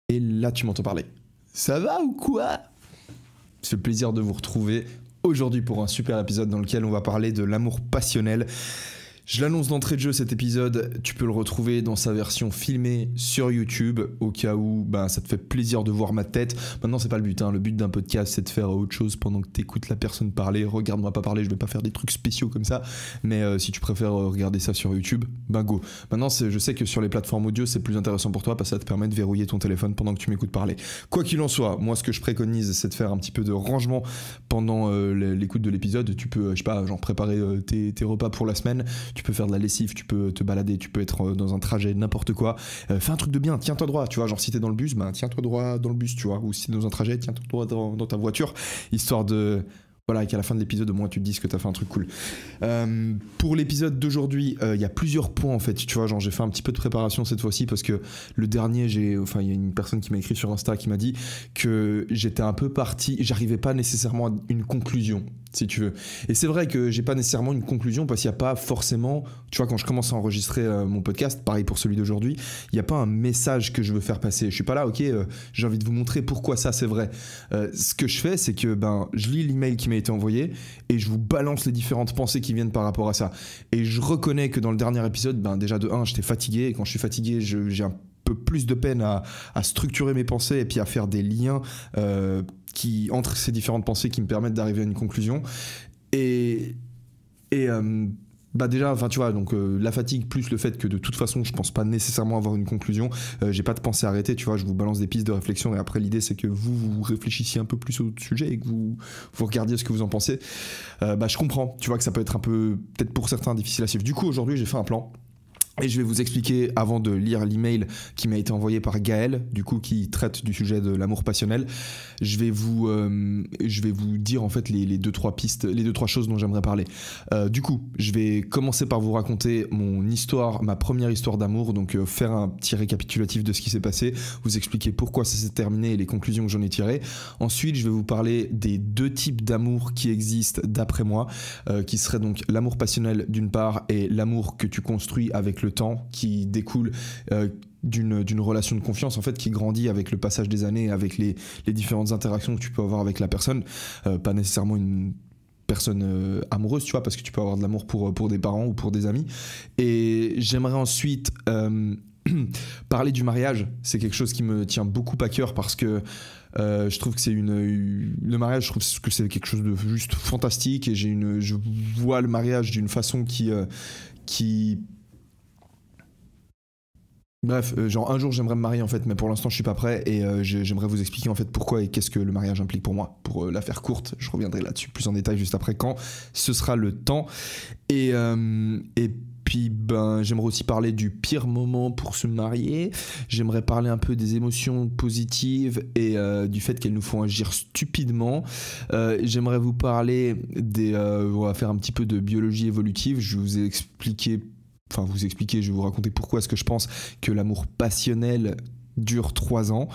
Et là, tu m'entends parler. Ça va ou quoi? C'est le plaisir de vous retrouver aujourd'hui pour un super épisode dans lequel on va parler de l'amour passionnel. Je l'annonce d'entrée de jeu, cet épisode, tu peux le retrouver dans sa version filmée sur YouTube, au cas où ça te fait plaisir de voir ma tête. Maintenant, c'est pas le but, le but d'un podcast, c'est de faire autre chose pendant que tu écoutes la personne parler. Regarde-moi pas parler, je vais pas faire des trucs spéciaux comme ça, mais si tu préfères regarder ça sur YouTube, go. Maintenant, je sais que sur les plateformes audio, c'est plus intéressant pour toi parce que ça te permet de verrouiller ton téléphone pendant que tu m'écoutes parler. Quoi qu'il en soit, moi, ce que je préconise, c'est de faire un petit peu de rangement pendant l'écoute de l'épisode. Tu peux, préparer tes repas pour la semaine. Tu peux faire de la lessive, tu peux te balader, tu peux être dans un trajet, n'importe quoi. Fais un truc de bien, tiens-toi droit, tu vois. Genre si t'es dans le bus, tiens-toi droit dans le bus, tu vois. Ou si t'es dans un trajet, tiens-toi droit dans ta voiture, histoire de... Voilà, qu'à la fin de l'épisode, au moins tu te dises que t'as fait un truc cool. Pour l'épisode d'aujourd'hui, il y a plusieurs points en fait. Tu vois, j'ai fait un petit peu de préparation cette fois-ci parce que le dernier, il y a une personne qui m'a écrit sur Insta qui m'a dit que j'étais un peu parti, j'arrivais pas nécessairement à une conclusion, si tu veux. Et c'est vrai que j'ai pas nécessairement une conclusion parce qu'il n'y a pas forcément, tu vois, quand je commence à enregistrer mon podcast, pareil pour celui d'aujourd'hui, il n'y a pas un message que je veux faire passer. Je suis pas là, ok, j'ai envie de vous montrer pourquoi ça c'est vrai. Ce que je fais, c'est que je lis l'email qui m'a été envoyé et je vous balance les différentes pensées qui viennent par rapport à ça. Et je reconnais que dans le dernier épisode, déjà de 1, j'étais fatigué, et quand je suis fatigué, j'ai un peu plus de peine à structurer mes pensées et puis à faire des liens entre ces différentes pensées qui me permettent d'arriver à une conclusion. Déjà, tu vois, donc la fatigue plus le fait que de toute façon je pense pas nécessairement avoir une conclusion, j'ai pas de pensée arrêtée, tu vois, je vous balance des pistes de réflexion et après l'idée c'est que vous réfléchissiez un peu plus au sujet et que vous regardiez ce que vous en pensez. Je comprends, tu vois, que ça peut être un peu, peut-être pour certains, difficile à suivre. Du coup aujourd'hui j'ai fait un plan. Et je vais vous expliquer, avant de lire l'email qui m'a été envoyé par Gaël, du coup, qui traite du sujet de l'amour passionnel, je vais vous dire en fait les deux trois pistes, les deux trois choses dont j'aimerais parler. Du coup, je vais commencer par vous raconter mon histoire, ma première histoire d'amour, donc faire un petit récapitulatif de ce qui s'est passé, vous expliquer pourquoi ça s'est terminé et les conclusions que j'en ai tirées. Ensuite, je vais vous parler des deux types d'amour qui existent d'après moi, qui seraient donc l'amour passionnel d'une part et l'amour que tu construis avec le temps, qui découle d'une relation de confiance en fait, qui grandit avec le passage des années, avec les différentes interactions que tu peux avoir avec la personne, pas nécessairement une personne amoureuse, tu vois, parce que tu peux avoir de l'amour pour des parents ou pour des amis. Et j'aimerais ensuite parler du mariage. C'est quelque chose qui me tient beaucoup à cœur parce que je trouve que le mariage, je trouve que c'est quelque chose de juste fantastique et je vois le mariage d'une façon qui bref, un jour j'aimerais me marier en fait, mais pour l'instant je suis pas prêt et j'aimerais vous expliquer en fait pourquoi et qu'est-ce que le mariage implique pour moi. Pour la faire courte, je reviendrai là-dessus plus en détail juste après quand ce sera le temps. Et puis j'aimerais aussi parler du pire moment pour se marier. J'aimerais parler un peu des émotions positives et du fait qu'elles nous font agir stupidement. J'aimerais vous parler on va faire un petit peu de biologie évolutive. Je vous ai expliqué, je vais vous raconter pourquoi est-ce que je pense que l'amour passionnel dure 3 ans.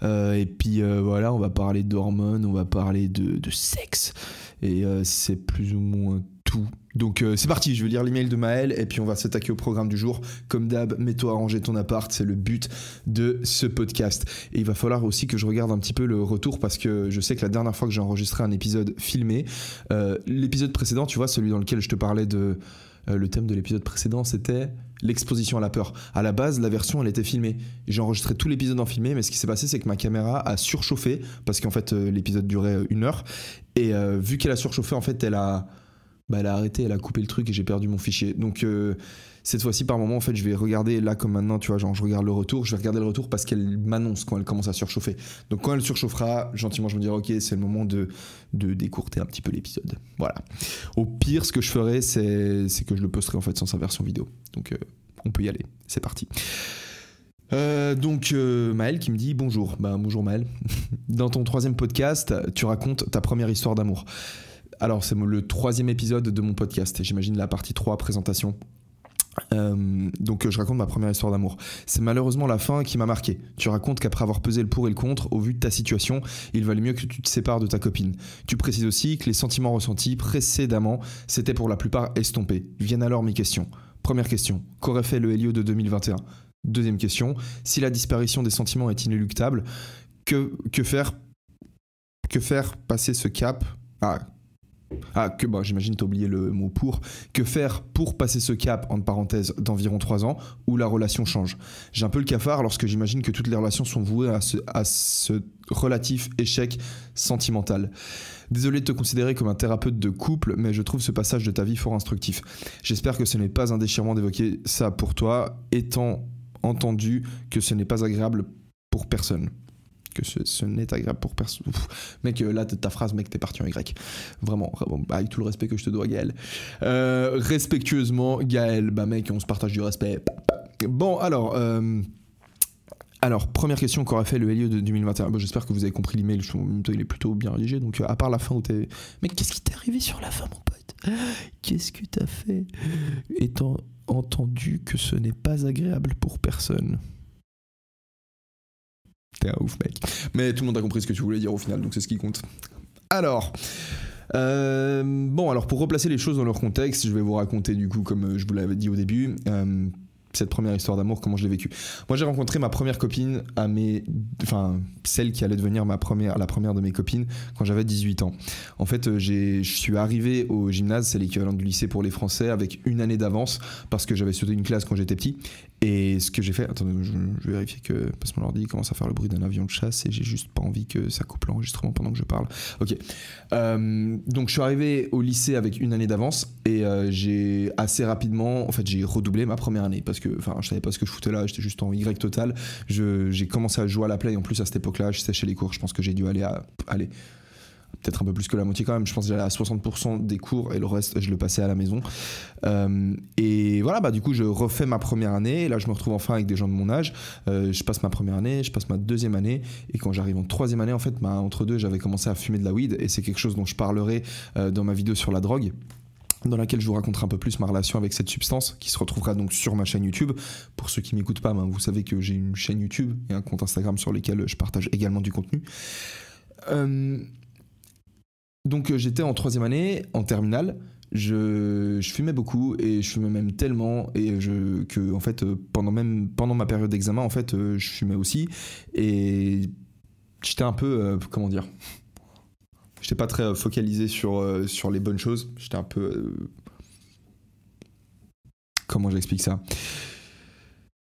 Et puis voilà, on va parler d'hormones, on va parler de sexe. Et c'est plus ou moins tout. Donc c'est parti, je vais lire l'email de Maël et puis on va s'attaquer au programme du jour. Comme d'hab, mets-toi à ranger ton appart, c'est le but de ce podcast. Et il va falloir aussi que je regarde un petit peu le retour parce que je sais que la dernière fois que j'ai enregistré un épisode filmé, l'épisode précédent, tu vois, celui dans lequel je te parlais de... le thème de l'épisode précédent, c'était l'exposition à la peur. À la base, la version, elle était filmée. J'ai enregistré tout l'épisode en filmé, mais ce qui s'est passé, c'est que ma caméra a surchauffé, parce qu'en fait, l'épisode durait 1 heure. Et vu qu'elle a surchauffé, en fait, elle a arrêté, elle a coupé le truc et j'ai perdu mon fichier. Donc, cette fois-ci, par moment, en fait, je vais regarder, là, comme maintenant, tu vois, je regarde le retour. Je vais regarder le retour parce qu'elle m'annonce quand elle commence à surchauffer. Donc, quand elle surchauffera, gentiment, je me dirai, ok, c'est le moment de décourter un petit peu l'épisode. Voilà. Au pire, ce que je ferai, c'est que je le posterai, en fait, sans sa version vidéo. Donc, on peut y aller. C'est parti. Maël qui me dit bonjour. Bonjour Maël. Dans ton 3e podcast, tu racontes ta première histoire d'amour. Alors, c'est le 3e épisode de mon podcast. J'imagine la partie 3, présentation. Je raconte ma première histoire d'amour. C'est malheureusement la fin qui m'a marqué. Tu racontes qu'après avoir pesé le pour et le contre, au vu de ta situation, il valait mieux que tu te sépares de ta copine. Tu précises aussi que les sentiments ressentis précédemment s'étaient pour la plupart estompés. Viennent alors mes questions. Première question, qu'aurait fait le Elio de 2021 ? Deuxième question, si la disparition des sentiments est inéluctable, que faire passer ce cap j'imagine t'as oublié le mot pour. Que faire pour passer ce cap, entre parenthèses, d'environ 3 ans, où la relation change? J'ai un peu le cafard lorsque j'imagine que toutes les relations sont vouées à ce relatif échec sentimental. Désolé de te considérer comme un thérapeute de couple, mais je trouve ce passage de ta vie fort instructif. J'espère que ce n'est pas un déchirement d'évoquer ça pour toi, étant entendu que ce n'est pas agréable pour personne. Que ce n'est agréable pour personne. Mec, là, ta phrase, mec, t'es parti en Y. Vraiment, avec tout le respect que je te dois, Gaël. Respectueusement, Gaël. Bah, mec, on se partage du respect. Bon, alors, première question qu'aurait fait le Helio de 2021. Bon, j'espère que vous avez compris l'email. Il est plutôt bien rédigé. Donc, à part la fin où t'es... Mec, qu'est-ce qui t'est arrivé sur la fin, mon pote? Qu'est-ce que t'as fait? Étant entendu que ce n'est pas agréable pour personne. T'es un ouf, mec. Mais tout le monde a compris ce que tu voulais dire au final, donc c'est ce qui compte. Alors, alors pour replacer les choses dans leur contexte, je vais vous raconter du coup, comme je vous l'avais dit au début, cette première histoire d'amour, comment je l'ai vécue. Moi, j'ai rencontré ma première copine celle qui allait devenir la première de mes copines quand j'avais 18 ans. En fait, je suis arrivé au gymnase, c'est l'équivalent du lycée pour les Français, avec une année d'avance parce que j'avais sauté une classe quand j'étais petit. Et ce que j'ai fait, attendez, je vais vérifier parce que mon ordi commence à faire le bruit d'un avion de chasse et j'ai juste pas envie que ça coupe l'enregistrement pendant que je parle. Ok. Donc je suis arrivé au lycée avec une année d'avance et j'ai assez rapidement, en fait, j'ai redoublé ma première année parce que, je savais pas ce que je foutais là, j'étais juste en Y total. J'ai commencé à jouer à la play en plus à cette époque-là, je séchais les cours, je pense que j'ai dû aller peut-être un peu plus que la moitié quand même, je pense que j'allais à 60% des cours et le reste je le passais à la maison. Et voilà, du coup je refais ma première année, et là je me retrouve enfin avec des gens de mon âge, je passe ma première année, je passe ma deuxième année, et quand j'arrive en troisième année en fait, entre deux j'avais commencé à fumer de la weed, et c'est quelque chose dont je parlerai dans ma vidéo sur la drogue, dans laquelle je vous raconterai un peu plus ma relation avec cette substance, qui se retrouvera donc sur ma chaîne YouTube. Pour ceux qui m'écoutent pas, vous savez que j'ai une chaîne YouTube et un compte Instagram sur lesquels je partage également du contenu. Donc j'étais en troisième année, en terminale, je fumais beaucoup et je fumais même tellement que en fait pendant ma période d'examen en fait je fumais aussi et j'étais un peu comment dire, j'étais pas très focalisé sur les bonnes choses, j'étais un peu comment j'explique ça?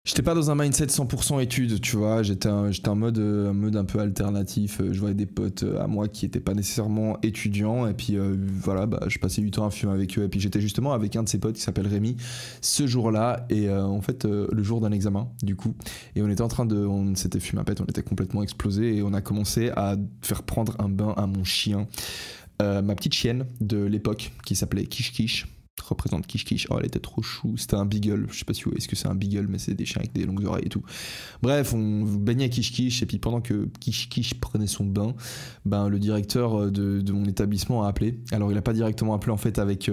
J'étais pas dans un mindset 100% études, tu vois, j'étais en mode un peu alternatif, je voyais des potes à moi qui étaient pas nécessairement étudiants, et puis je passais du temps à fumer avec eux, et puis j'étais justement avec un de ses potes qui s'appelle Rémi, ce jour-là, et en fait, le jour d'un examen, du coup, et on s'était fumé à pète, on était complètement explosés, et on a commencé à faire prendre un bain à mon chien, ma petite chienne de l'époque, qui s'appelait Kish Kish, représente Kish Kish. Oh, elle était trop chou. C'était un beagle. Je sais pas si vous voyez ce que c'est un beagle, mais c'est des chiens avec des longues oreilles et tout. Bref, on baignait Kish Kish, et puis pendant que Kish Kish prenait son bain, le directeur de mon établissement a appelé. Alors il a pas directement appelé en fait avec...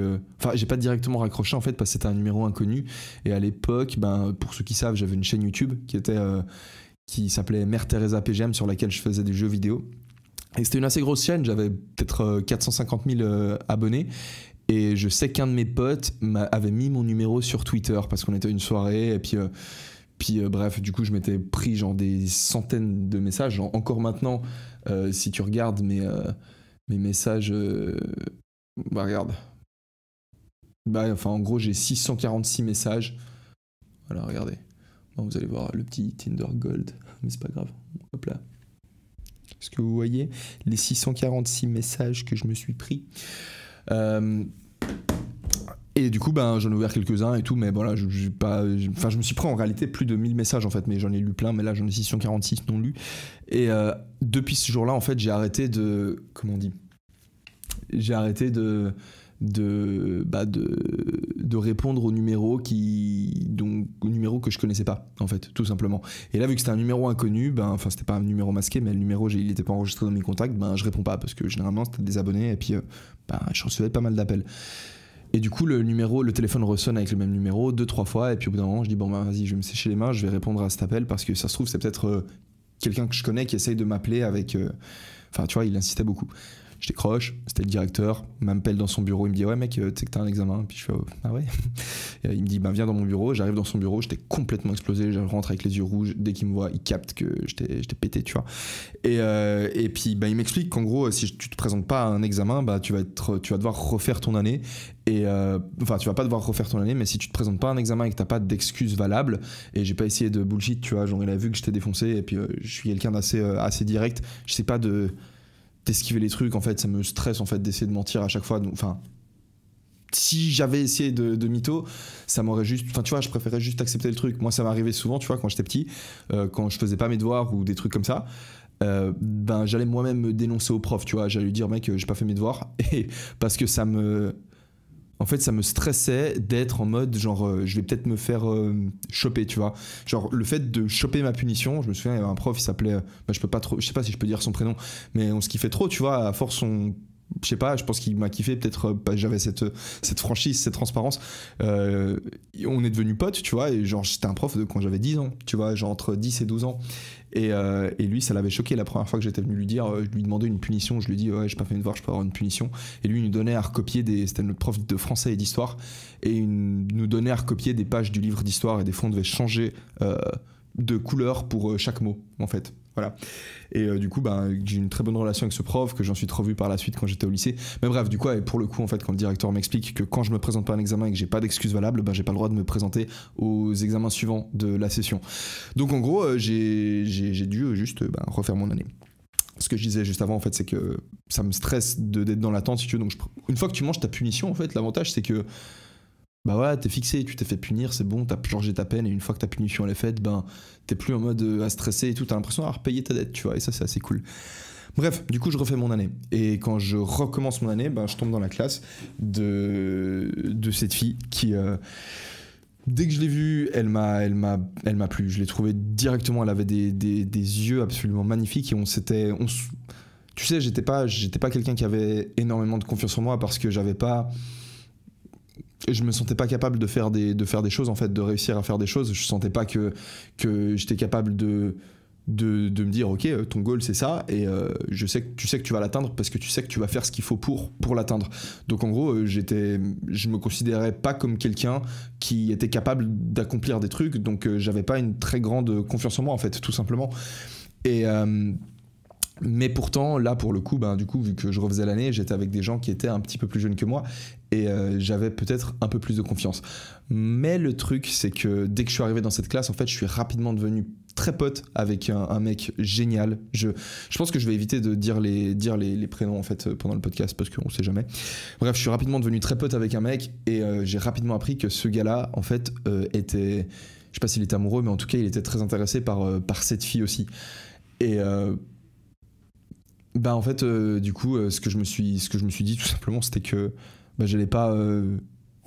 j'ai pas directement raccroché en fait parce que c'était un numéro inconnu. Et à l'époque, pour ceux qui savent, j'avais une chaîne YouTube qui s'appelait Mère Teresa PGM, sur laquelle je faisais des jeux vidéo. Et c'était une assez grosse chaîne, j'avais peut-être 450 000 abonnés. Et je sais qu'un de mes potes avait mis mon numéro sur Twitter parce qu'on était à une soirée, et puis bref, du coup je m'étais pris genre des centaines de messages, genre encore maintenant si tu regardes mes messages, regarde, en gros j'ai 646 messages, voilà, regardez, vous allez voir le petit Tinder Gold, mais c'est pas grave, hop là, est-ce que vous voyez les 646 messages que je me suis pris? Et du coup j'en ai ouvert quelques-uns et tout, mais voilà, je me suis pris en réalité plus de 1000 messages en fait, mais j'en ai lu plein, mais là j'en ai 646 non lus. Et depuis ce jour-là en fait j'ai arrêté de répondre aux numéros que je connaissais pas en fait, tout simplement. Et là vu que c'était un numéro inconnu, c'était pas un numéro masqué, mais le numéro il était pas enregistré dans mes contacts, je réponds pas parce que généralement c'était des abonnés, et puis je recevais pas mal d'appels. Et du coup le téléphone ressonne avec le même numéro 2-3 fois, et puis au bout d'un moment je dis vas-y, je vais me sécher les mains, je vais répondre à cet appel parce que ça se trouve c'est peut-être quelqu'un que je connais qui essaye de m'appeler avec tu vois, il insistait beaucoup. je décroche, c'était le directeur, il m'appelle dans son bureau, il me dit ouais mec, tu sais que t'as un examen, puis je fais ah ouais. Et il me dit bah viens dans mon bureau, j'arrive dans son bureau, j'étais complètement explosé, je rentre avec les yeux rouges, dès qu'il me voit, il capte que j'étais pété, tu vois. Et puis bah il m'explique qu'en gros si tu te présentes pas à un examen, bah tu vas devoir refaire ton année. Et enfin tu vas pas devoir refaire ton année, mais si tu te présentes pas à un examen et que t'as pas d'excuses valables, et j'ai pas essayé de bullshit, tu vois, genre il a vu que j'étais défoncé, et puis je suis quelqu'un d'assez assez direct, je sais pas d'esquiver les trucs, en fait ça me stresse en fait d'essayer de mentir à chaque fois, enfin si j'avais essayé de mytho, ça m'aurait juste, enfin tu vois, je préférais juste accepter le truc. Moi ça m'arrivait souvent, tu vois, quand j'étais petit, quand je faisais pas mes devoirs ou des trucs comme ça, ben j'allais moi-même me dénoncer au prof, tu vois, j'allais lui dire mec j'ai pas fait mes devoirs, et parce que ça me stressait d'être en mode genre je vais peut-être me faire choper, tu vois, genre le fait de choper ma punition. Je me souviens il y avait un prof, il s'appelait je sais pas si je peux dire son prénom, mais on se kiffait trop, tu vois, à force je sais pas, je pense qu'il m'a kiffé, peut-être j'avais cette franchise, cette transparence, on est devenus potes, tu vois, et genre c'était un prof de quand j'avais 10 ans, tu vois, genre entre 10 et 12 ans, et lui ça l'avait choqué la première fois que j'étais venu lui dire, je lui demandais une punition, je lui dis ouais j'ai pas fait mes devoirs, je peux avoir une punition, et lui il nous donnait à recopier c'était notre prof de français et d'histoire, et il nous donnait à recopier des pages du livre d'histoire, et des fois on devait changer de couleur pour chaque mot en fait. Voilà. Et du coup, j'ai une très bonne relation avec ce prof, que j'en suis revu par la suite quand j'étais au lycée. Mais bref, du coup, et pour le coup, en fait, quand le directeur m'explique que quand je me présente pas à un examen et que j'ai pas d'excuse valable, j'ai pas le droit de me présenter aux examens suivants de la session. Donc en gros, j'ai dû juste refaire mon année. Ce que je disais juste avant, en fait, c'est que ça me stresse d'être dans l'attente, si tu veux. Donc une fois que tu manges ta punition, en fait, l'avantage, c'est que bah voilà, t'es fixé, tu t'es fait punir, c'est bon, t'as purgé ta peine, et une fois que ta punition elle est faite, t'es plus en mode à stresser et tout, t'as l'impression d'avoir payé ta dette, tu vois, et ça c'est assez cool. Bref, du coup je refais mon année, et quand je recommence mon année, je tombe dans la classe de cette fille qui, dès que je l'ai vue, elle m'a plu, je l'ai trouvée directement, elle avait des yeux absolument magnifiques, et tu sais, j'étais pas quelqu'un qui avait énormément de confiance en moi, parce que je me sentais pas capable de faire des choses, en fait, de réussir à faire des choses. Je sentais pas que j'étais capable de me dire ok, ton goal c'est ça, et tu sais que tu vas l'atteindre, parce que tu sais que tu vas faire ce qu'il faut pour l'atteindre. Donc en gros je me considérais pas comme quelqu'un qui était capable d'accomplir des trucs, donc j'avais pas une très grande confiance en moi, en fait, tout simplement. Et mais pourtant, là, pour le coup, du coup, vu que je refaisais l'année, j'étais avec des gens qui étaient un petit peu plus jeunes que moi, et j'avais peut-être un peu plus de confiance. Mais le truc, c'est que dès que je suis arrivé dans cette classe, en fait, je suis rapidement devenu très pote avec un mec génial. Je pense que je vais éviter de dire les prénoms, en fait, pendant le podcast, parce qu'on sait jamais. Bref, je suis rapidement devenu très pote avec un mec, et j'ai rapidement appris que ce gars-là, en fait, était... Je sais pas s'il était amoureux, mais en tout cas, il était très intéressé par cette fille aussi. Et... en fait, du coup, ce que je me suis dit tout simplement, c'était que j'allais pas,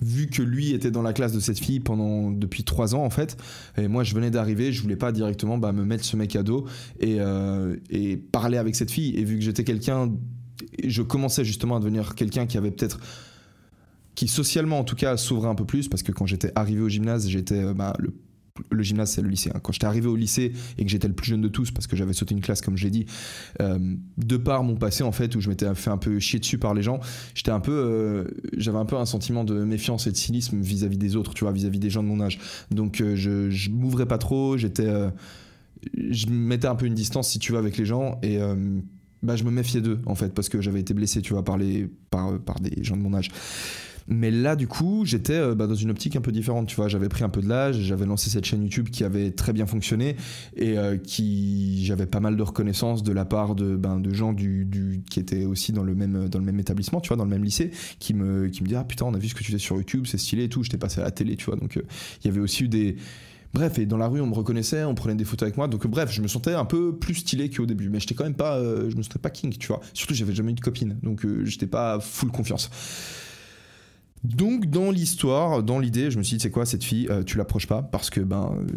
vu que lui était dans la classe de cette fille depuis 3 ans, en fait, et moi je venais d'arriver, je voulais pas directement me mettre ce mec à dos et parler avec cette fille. Et vu que j'étais je commençais justement à devenir quelqu'un qui avait peut-être, qui socialement en tout cas s'ouvrait un peu plus, parce que quand j'étais arrivé au gymnase, j'étais le gymnase c'est le lycée, hein. Quand j'étais arrivé au lycée et que j'étais le plus jeune de tous, parce que j'avais sauté une classe comme je l'ai dit, de par mon passé, en fait, où je m'étais fait un peu chier dessus par les gens, j'avais un peu un sentiment de méfiance et de cynisme vis-à-vis des autres, tu vois, vis-à-vis des gens de mon âge. Donc je m'ouvrais pas trop, je mettais un peu une distance, si tu veux, avec les gens, et je me méfiais d'eux, en fait, parce que j'avais été blessé, tu vois, par des gens de mon âge. Mais là, du coup, j'étais dans une optique un peu différente, tu vois. J'avais pris un peu de l'âge, j'avais lancé cette chaîne YouTube qui avait très bien fonctionné, et j'avais pas mal de reconnaissance de la part de gens qui étaient aussi dans le même établissement, tu vois, dans le même lycée, qui me disaient ah putain, on a vu ce que tu fais sur YouTube, c'est stylé et tout. J'étais passé à la télé, tu vois. Donc il y avait aussi eu des... Bref, et dans la rue, on me reconnaissait, on prenait des photos avec moi. Donc bref, je me sentais un peu plus stylé qu'au début, mais j'étais quand même pas, je me sentais pas king, tu vois. Surtout, j'avais jamais eu de copine, donc j'étais pas full confiance. Donc dans l'idée, je me suis dit, c'est quoi, cette fille, tu l'approches pas, parce que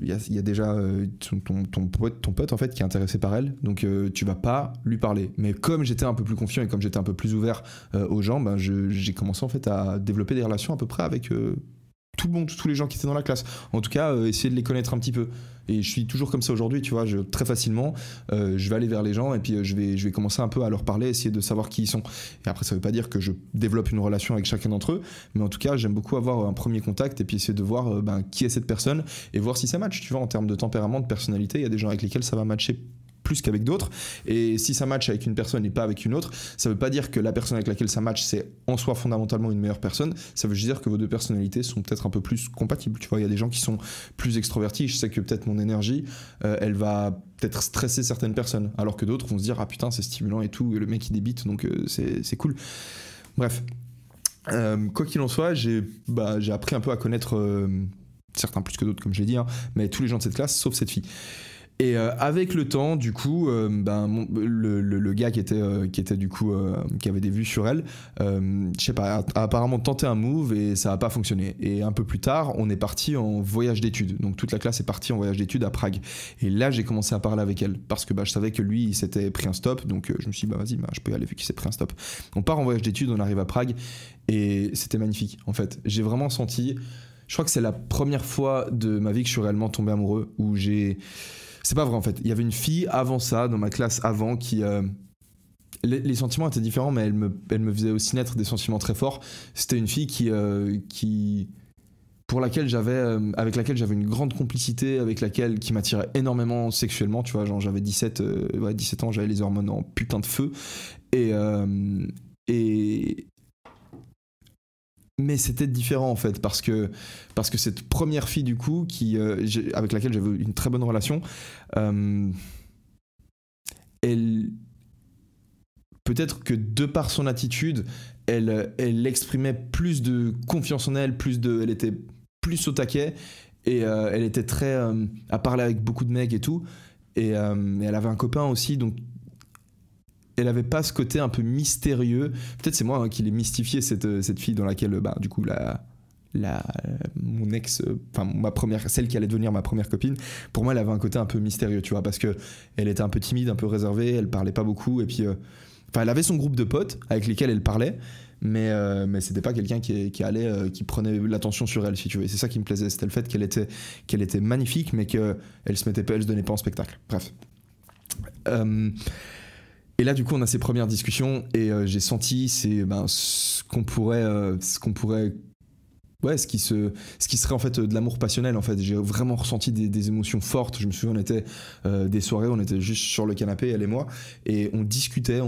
y a déjà ton pote en fait qui est intéressé par elle, donc tu vas pas lui parler. Mais comme j'étais un peu plus confiant et comme j'étais un peu plus ouvert aux gens, j'ai commencé en fait à développer des relations à peu près avec tout le monde, tous les gens qui étaient dans la classe. En tout cas, essayer de les connaître un petit peu. Et je suis toujours comme ça aujourd'hui, tu vois, très facilement, je vais aller vers les gens et puis je vais commencer un peu à leur parler, essayer de savoir qui ils sont. Et après, ça veut pas dire que je développe une relation avec chacun d'entre eux, mais en tout cas, j'aime beaucoup avoir un premier contact et puis essayer de voir qui est cette personne et voir si ça match, tu vois, en termes de tempérament, de personnalité. Il y a des gens avec lesquels ça va matcher plus qu'avec d'autres, et si ça match avec une personne et pas avec une autre, ça veut pas dire que la personne avec laquelle ça match c'est en soi fondamentalement une meilleure personne, ça veut juste dire que vos deux personnalités sont peut-être un peu plus compatibles, tu vois. Il y a des gens qui sont plus extrovertis, je sais que peut-être mon énergie elle va peut-être stresser certaines personnes, alors que d'autres vont se dire ah putain c'est stimulant et tout, et le mec il débite donc c'est cool. Bref, quoi qu'il en soit, j'ai appris un peu à connaître certains plus que d'autres comme je l'ai dit, hein, mais tous les gens de cette classe sauf cette fille. Et avec le temps, du coup, le gars qui était du coup, qui avait des vues sur elle, je sais pas, a apparemment tenté un move et ça a pas fonctionné. Et un peu plus tard, on est parti en voyage d'études. Donc toute la classe est partie en voyage d'études à Prague. Et là, j'ai commencé à parler avec elle parce que je savais que lui, il s'était pris un stop. Donc je me suis dit, vas-y, je peux y aller vu qu'il s'est pris un stop. On part en voyage d'études, on arrive à Prague et c'était magnifique. En fait, j'ai vraiment senti. Je crois que c'est la première fois de ma vie que je suis réellement tombé amoureux, où j'ai. C'est pas vrai en fait. Il y avait une fille avant ça, dans ma classe avant, qui. Les sentiments étaient différents, mais elle me faisait aussi naître des sentiments très forts. C'était une fille qui avec laquelle j'avais une grande complicité, qui m'attirait énormément sexuellement, tu vois. Genre j'avais 17 ans, j'avais les hormones en putain de feu. Mais c'était différent en fait parce que cette première fille du coup avec laquelle j'avais une très bonne relation, elle, peut-être que de par son attitude, elle exprimait plus de confiance en elle, elle était plus au taquet et elle était très à parler avec beaucoup de mecs et tout, et elle avait un copain aussi, donc elle avait pas ce côté un peu mystérieux. Peut-être c'est moi qui l'ai mystifié, cette fille dans laquelle du coup mon ex, celle qui allait devenir ma première copine, pour moi elle avait un côté un peu mystérieux, tu vois, parce que elle était un peu timide, un peu réservée, elle parlait pas beaucoup, et puis elle avait son groupe de potes avec lesquels elle parlait, mais c'était pas quelqu'un qui prenait l'attention sur elle, si tu veux. Et c'est ça qui me plaisait, c'était le fait qu'elle était magnifique, mais qu'elle se donnait pas en spectacle. Bref. Et là, du coup, on a ces premières discussions et j'ai senti ce qui serait en fait de l'amour passionnel. En fait, j'ai vraiment ressenti des émotions fortes. Je me souviens, on était des soirées, on était juste sur le canapé, elle et moi, et on discutait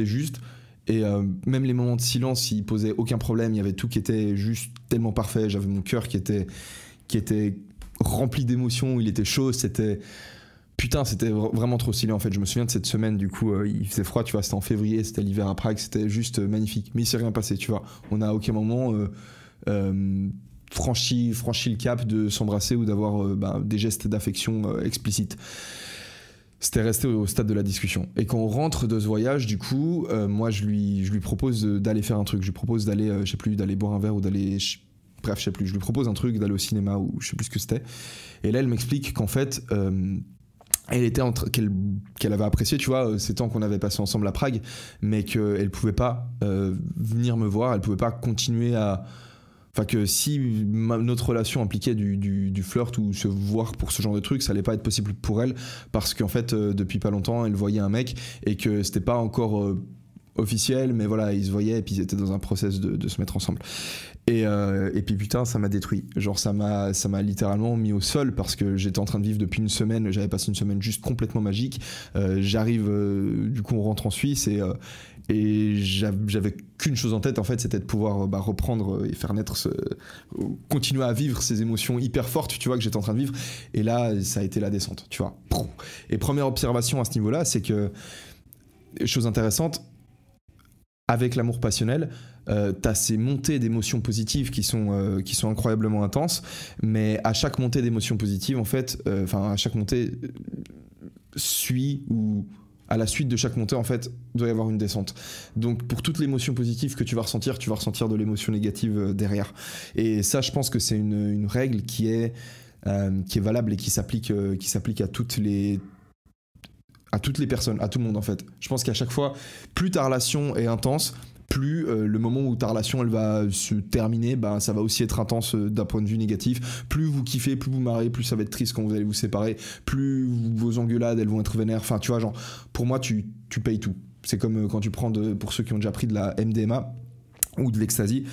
juste. Et même les moments de silence, ils posaient aucun problème. Il y avait tout qui était juste tellement parfait. J'avais mon cœur qui était rempli d'émotions. Il était chaud. Putain, c'était vraiment trop stylé en fait. Je me souviens de cette semaine, du coup, il faisait froid, tu vois, c'était en février, c'était l'hiver à Prague, c'était juste magnifique. Mais il s'est rien passé, tu vois. On a à aucun moment franchi le cap de s'embrasser ou d'avoir des gestes d'affection explicites. C'était resté au stade de la discussion. Et quand on rentre de ce voyage, du coup, moi je lui propose d'aller faire un truc. Je lui propose d'aller, d'aller boire un verre ou d'aller. Bref, je sais plus. Je lui propose un truc, d'aller au cinéma ou je sais plus ce que c'était. Et là, elle m'explique qu'en fait. Elle était qu'elle avait apprécié, tu vois, ces temps qu'on avait passé ensemble à Prague, mais qu'elle pouvait pas venir me voir, elle pouvait pas continuer à. Enfin, que si notre relation impliquait du flirt ou se voir pour ce genre de truc, ça allait pas être possible pour elle, parce qu'en fait, depuis pas longtemps, elle voyait un mec et que c'était pas encore officiel, mais voilà, ils se voyaient et puis ils étaient dans un process de se mettre ensemble. Et puis putain, ça m'a détruit. Genre ça m'a littéralement mis au sol parce que j'étais en train de vivre depuis une semaine, j'avais passé une semaine juste complètement magique. J'arrive, du coup on rentre en Suisse et j'avais qu'une chose en tête en fait, c'était de pouvoir reprendre et faire naître continuer à vivre ces émotions hyper fortes, tu vois, que j'étais en train de vivre. Et là, ça a été la descente, tu vois. Et première observation à ce niveau-là, c'est que, chose intéressante, avec l'amour passionnel, t'as ces montées d'émotions positives qui sont incroyablement intenses, mais à chaque montée d'émotions positives, en fait, à chaque montée à la suite de chaque montée, en fait, doit y avoir une descente. Donc, pour toute l'émotion positive que tu vas ressentir de l'émotion négative derrière. Et ça, je pense que c'est une règle qui est valable et qui s'applique à toutes les personnes, à tout le monde en fait. Je pense qu'à chaque fois, plus ta relation est intense, plus le moment où ta relation elle va se terminer, ben ça va aussi être intense d'un point de vue négatif. Plus vous kiffez, plus vous marrez, plus ça va être triste quand vous allez vous séparer, plus vos engueulades elles vont être vénères. Enfin, tu vois, genre, pour moi, tu payes tout. C'est comme quand tu prends, pour ceux qui ont déjà pris de la MDMA ou de l'ecstasy,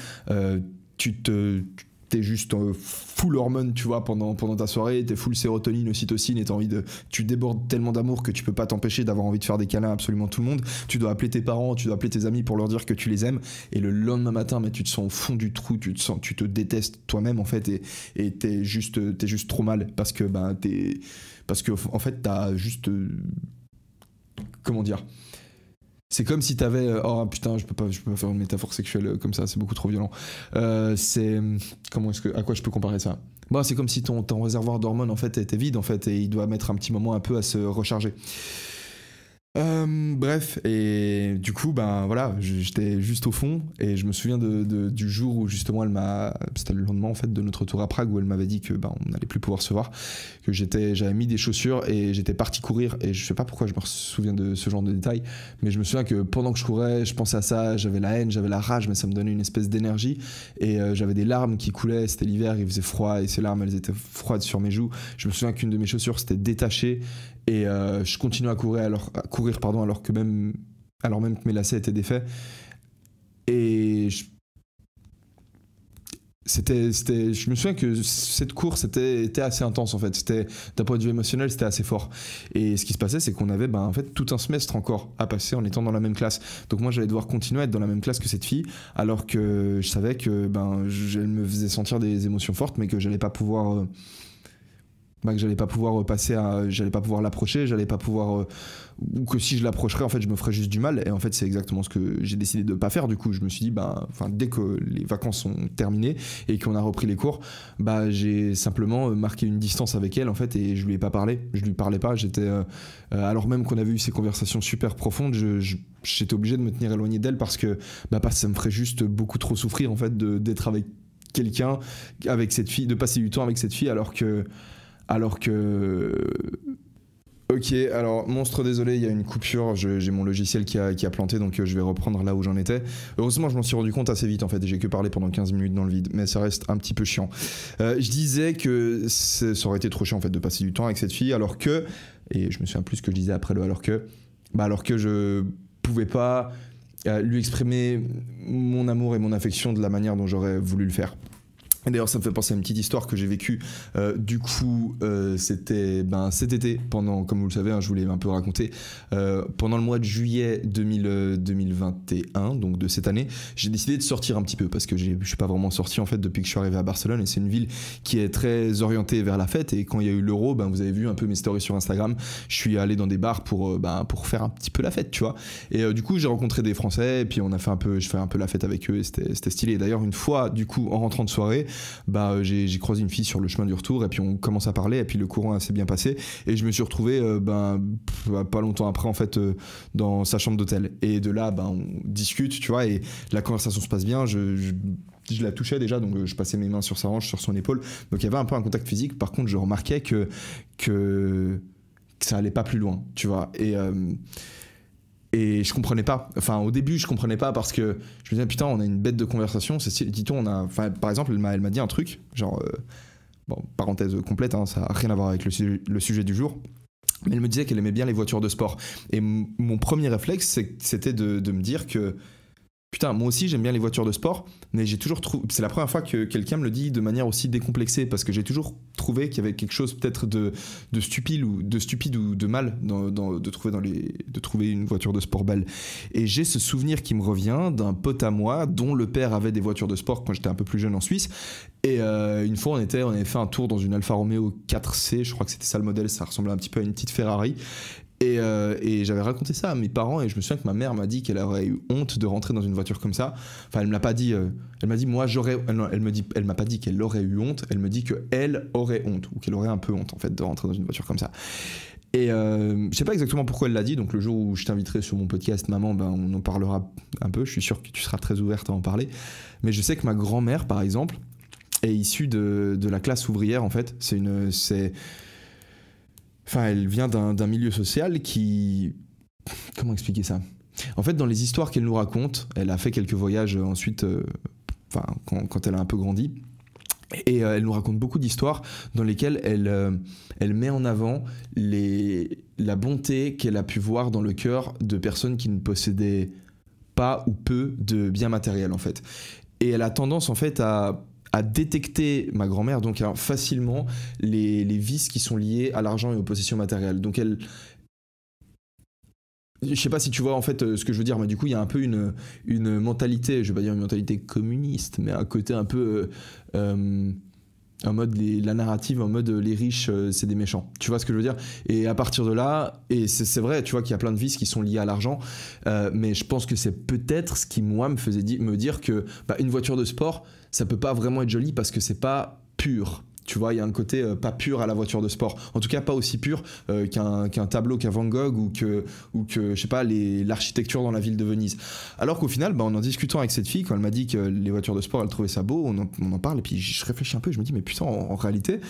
t'es juste full hormone, tu vois, pendant ta soirée, t'es full sérotonine, ocytocine, et tu débordes tellement d'amour que tu peux pas t'empêcher d'avoir envie de faire des câlins à absolument tout le monde. Tu dois appeler tes parents, tu dois appeler tes amis pour leur dire que tu les aimes, et le lendemain matin, mais tu te sens au fond du trou, tu te détestes toi-même en fait, et t'es juste trop mal parce que en fait t'as juste comment dire. C'est comme si t'avais... oh putain, je peux pas faire une métaphore sexuelle comme ça, c'est beaucoup trop violent. À quoi je peux comparer ça? Bon, c'est comme si ton réservoir d'hormones en fait était vide en fait, et il doit mettre un petit moment un peu à se recharger. Bref, et du coup, ben voilà, j'étais juste au fond, et je me souviens du jour où justement c'était le lendemain en fait de notre retour à Prague, où elle m'avait dit que ben on n'allait plus pouvoir se voir, que j'avais mis des chaussures et j'étais parti courir, et je sais pas pourquoi je me souviens de ce genre de détails, mais je me souviens que pendant que je courais, je pensais à ça, j'avais la haine, j'avais la rage, mais ça me donnait une espèce d'énergie, et j'avais des larmes qui coulaient, c'était l'hiver, il faisait froid, et ces larmes elles étaient froides sur mes joues. Je me souviens qu'une de mes chaussures s'était détachée, et je continuais à courir alors même que mes lacets étaient défaits, et je me souviens que cette course était assez intense en fait, c'était d'un point de vue émotionnel, c'était assez fort, et ce qui se passait c'est qu'on avait en fait tout un semestre encore à passer en étant dans la même classe, donc moi j'allais devoir continuer à être dans la même classe que cette fille, alors que je savais que elle me faisait sentir des émotions fortes, mais que j'allais pas pouvoir j'allais pas pouvoir l'approcher, j'allais pas pouvoir ou que si je l'approcherais en fait je me ferais juste du mal, et en fait c'est exactement ce que j'ai décidé de pas faire. Du coup je me suis dit dès que les vacances sont terminées et qu'on a repris les cours, j'ai simplement marqué une distance avec elle en fait, et je lui ai pas parlé, je lui parlais pas, j'étais alors même qu'on avait eu ces conversations super profondes, j'étais obligé de me tenir éloigné d'elle parce que ça me ferait juste beaucoup trop souffrir en fait d'être avec quelqu'un, avec cette fille, de passer du temps avec cette fille, alors que ok, alors monstre, désolé, il y a une coupure, j'ai mon logiciel qui a planté, donc je vais reprendre là où j'en étais. Heureusement je m'en suis rendu compte assez vite en fait, j'ai que parlé pendant 15 minutes dans le vide, mais ça reste un petit peu chiant. Je disais que ça aurait été trop chiant en fait de passer du temps avec cette fille, alors que, et je me souviens plus ce que je disais après le alors que je pouvais pas lui exprimer mon amour et mon affection de la manière dont j'aurais voulu le faire. Et d'ailleurs ça me fait penser à une petite histoire que j'ai vécue, c'était cet été, comme vous le savez, je vous l'ai un peu raconté, pendant le mois de juillet 2021, donc de cette année, j'ai décidé de sortir un petit peu, parce que je suis pas vraiment sorti en fait depuis que je suis arrivé à Barcelone, et c'est une ville qui est très orientée vers la fête, et quand il y a eu l'Euro, vous avez vu un peu mes stories sur Instagram, je suis allé dans des bars pour faire un petit peu la fête, tu vois, et du coup j'ai rencontré des Français, et puis je fais un peu la fête avec eux, et c'était stylé. Et d'ailleurs une fois, du coup, en rentrant de soirée, j'ai croisé une fille sur le chemin du retour, et puis on commence à parler, et puis le courant s'est bien passé, et je me suis retrouvé pas longtemps après en fait dans sa chambre d'hôtel, et de là on discute, tu vois, et la conversation se passe bien, je la touchais déjà, donc je passais mes mains sur sa hanche, sur son épaule, donc il y avait un peu un contact physique. Par contre je remarquais que ça allait pas plus loin, tu vois, et je comprenais pas. Enfin, au début, je comprenais pas, parce que je me disais, putain, on a une bête de conversation. Par exemple, elle m'a dit un truc, genre, parenthèse complète, ça a rien à voir avec le sujet du jour. Mais elle me disait qu'elle aimait bien les voitures de sport. Et mon premier réflexe, c'était de me dire que, putain, moi aussi j'aime bien les voitures de sport, mais j'ai toujours trouvé, c'est la première fois que quelqu'un me le dit de manière aussi décomplexée, parce que j'ai toujours trouvé qu'il y avait quelque chose peut-être de stupide ou de mal de trouver une voiture de sport belle. Et j'ai ce souvenir qui me revient d'un pote à moi dont le père avait des voitures de sport quand j'étais un peu plus jeune en Suisse. Et une fois on avait fait un tour dans une Alfa Romeo 4C, je crois que c'était ça le modèle, ça ressemblait un petit peu à une petite Ferrari. Et j'avais raconté ça à mes parents, et je me souviens que ma mère m'a dit qu'elle aurait eu honte de rentrer dans une voiture comme ça. Enfin, elle me l'a pas dit. Elle m'a dit moi j'aurais. Elle m'a pas dit qu'elle aurait eu honte. Elle me dit qu'elle aurait honte, ou qu'elle aurait un peu honte en fait de rentrer dans une voiture comme ça. Et je sais pas exactement pourquoi elle l'a dit. Donc le jour où je t'inviterai sur mon podcast, maman, on en parlera un peu. Je suis sûr que tu seras très ouverte à en parler. Mais je sais que ma grand-mère, par exemple, est issue de la classe ouvrière en fait. Elle vient d'un milieu social qui... Comment expliquer ça ? En fait, dans les histoires qu'elle nous raconte, elle a fait quelques voyages ensuite, quand elle a un peu grandi. Et elle nous raconte beaucoup d'histoires dans lesquelles elle met en avant la bonté qu'elle a pu voir dans le cœur de personnes qui ne possédaient pas ou peu de biens matériels, en fait. Et elle a tendance, en fait, à détecter, ma grand-mère, donc facilement, les vices qui sont liés à l'argent et aux possessions matérielles. Donc je sais pas si tu vois en fait ce que je veux dire, mais du coup il y a un peu une mentalité, je vais pas dire une mentalité communiste, mais un côté un peu en mode la narrative, en mode les riches c'est des méchants, tu vois ce que je veux dire. Et à partir de là, et c'est vrai, tu vois qu'il y a plein de vices qui sont liés à l'argent, mais je pense que c'est peut-être ce qui moi me faisait me dire que une voiture de sport ça peut pas vraiment être joli parce que c'est pas pur. Tu vois, il y a un côté pas pur à la voiture de sport. En tout cas, pas aussi pur qu'un tableau qu'a Van Gogh ou que je sais pas, l'architecture dans la ville de Venise. Alors qu'au final, en en discutant avec cette fille, quand elle m'a dit que les voitures de sport, elle trouvait ça beau, on en parle, et puis je réfléchis un peu, je me dis, mais putain, en réalité,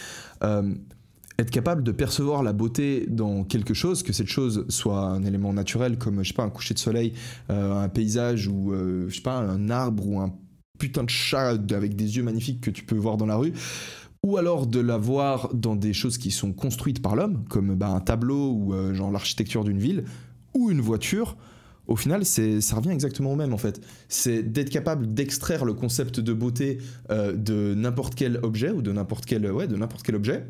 être capable de percevoir la beauté dans quelque chose, que cette chose soit un élément naturel, comme, je sais pas, un coucher de soleil, un paysage, ou, je sais pas, un arbre, ou un putain de chat avec des yeux magnifiques que tu peux voir dans la rue, ou alors de la voir dans des choses qui sont construites par l'homme, comme un tableau ou genre l'architecture d'une ville, ou une voiture, au final, ça revient exactement au même en fait. C'est d'être capable d'extraire le concept de beauté de n'importe quel objet, ou de n'importe quel objet.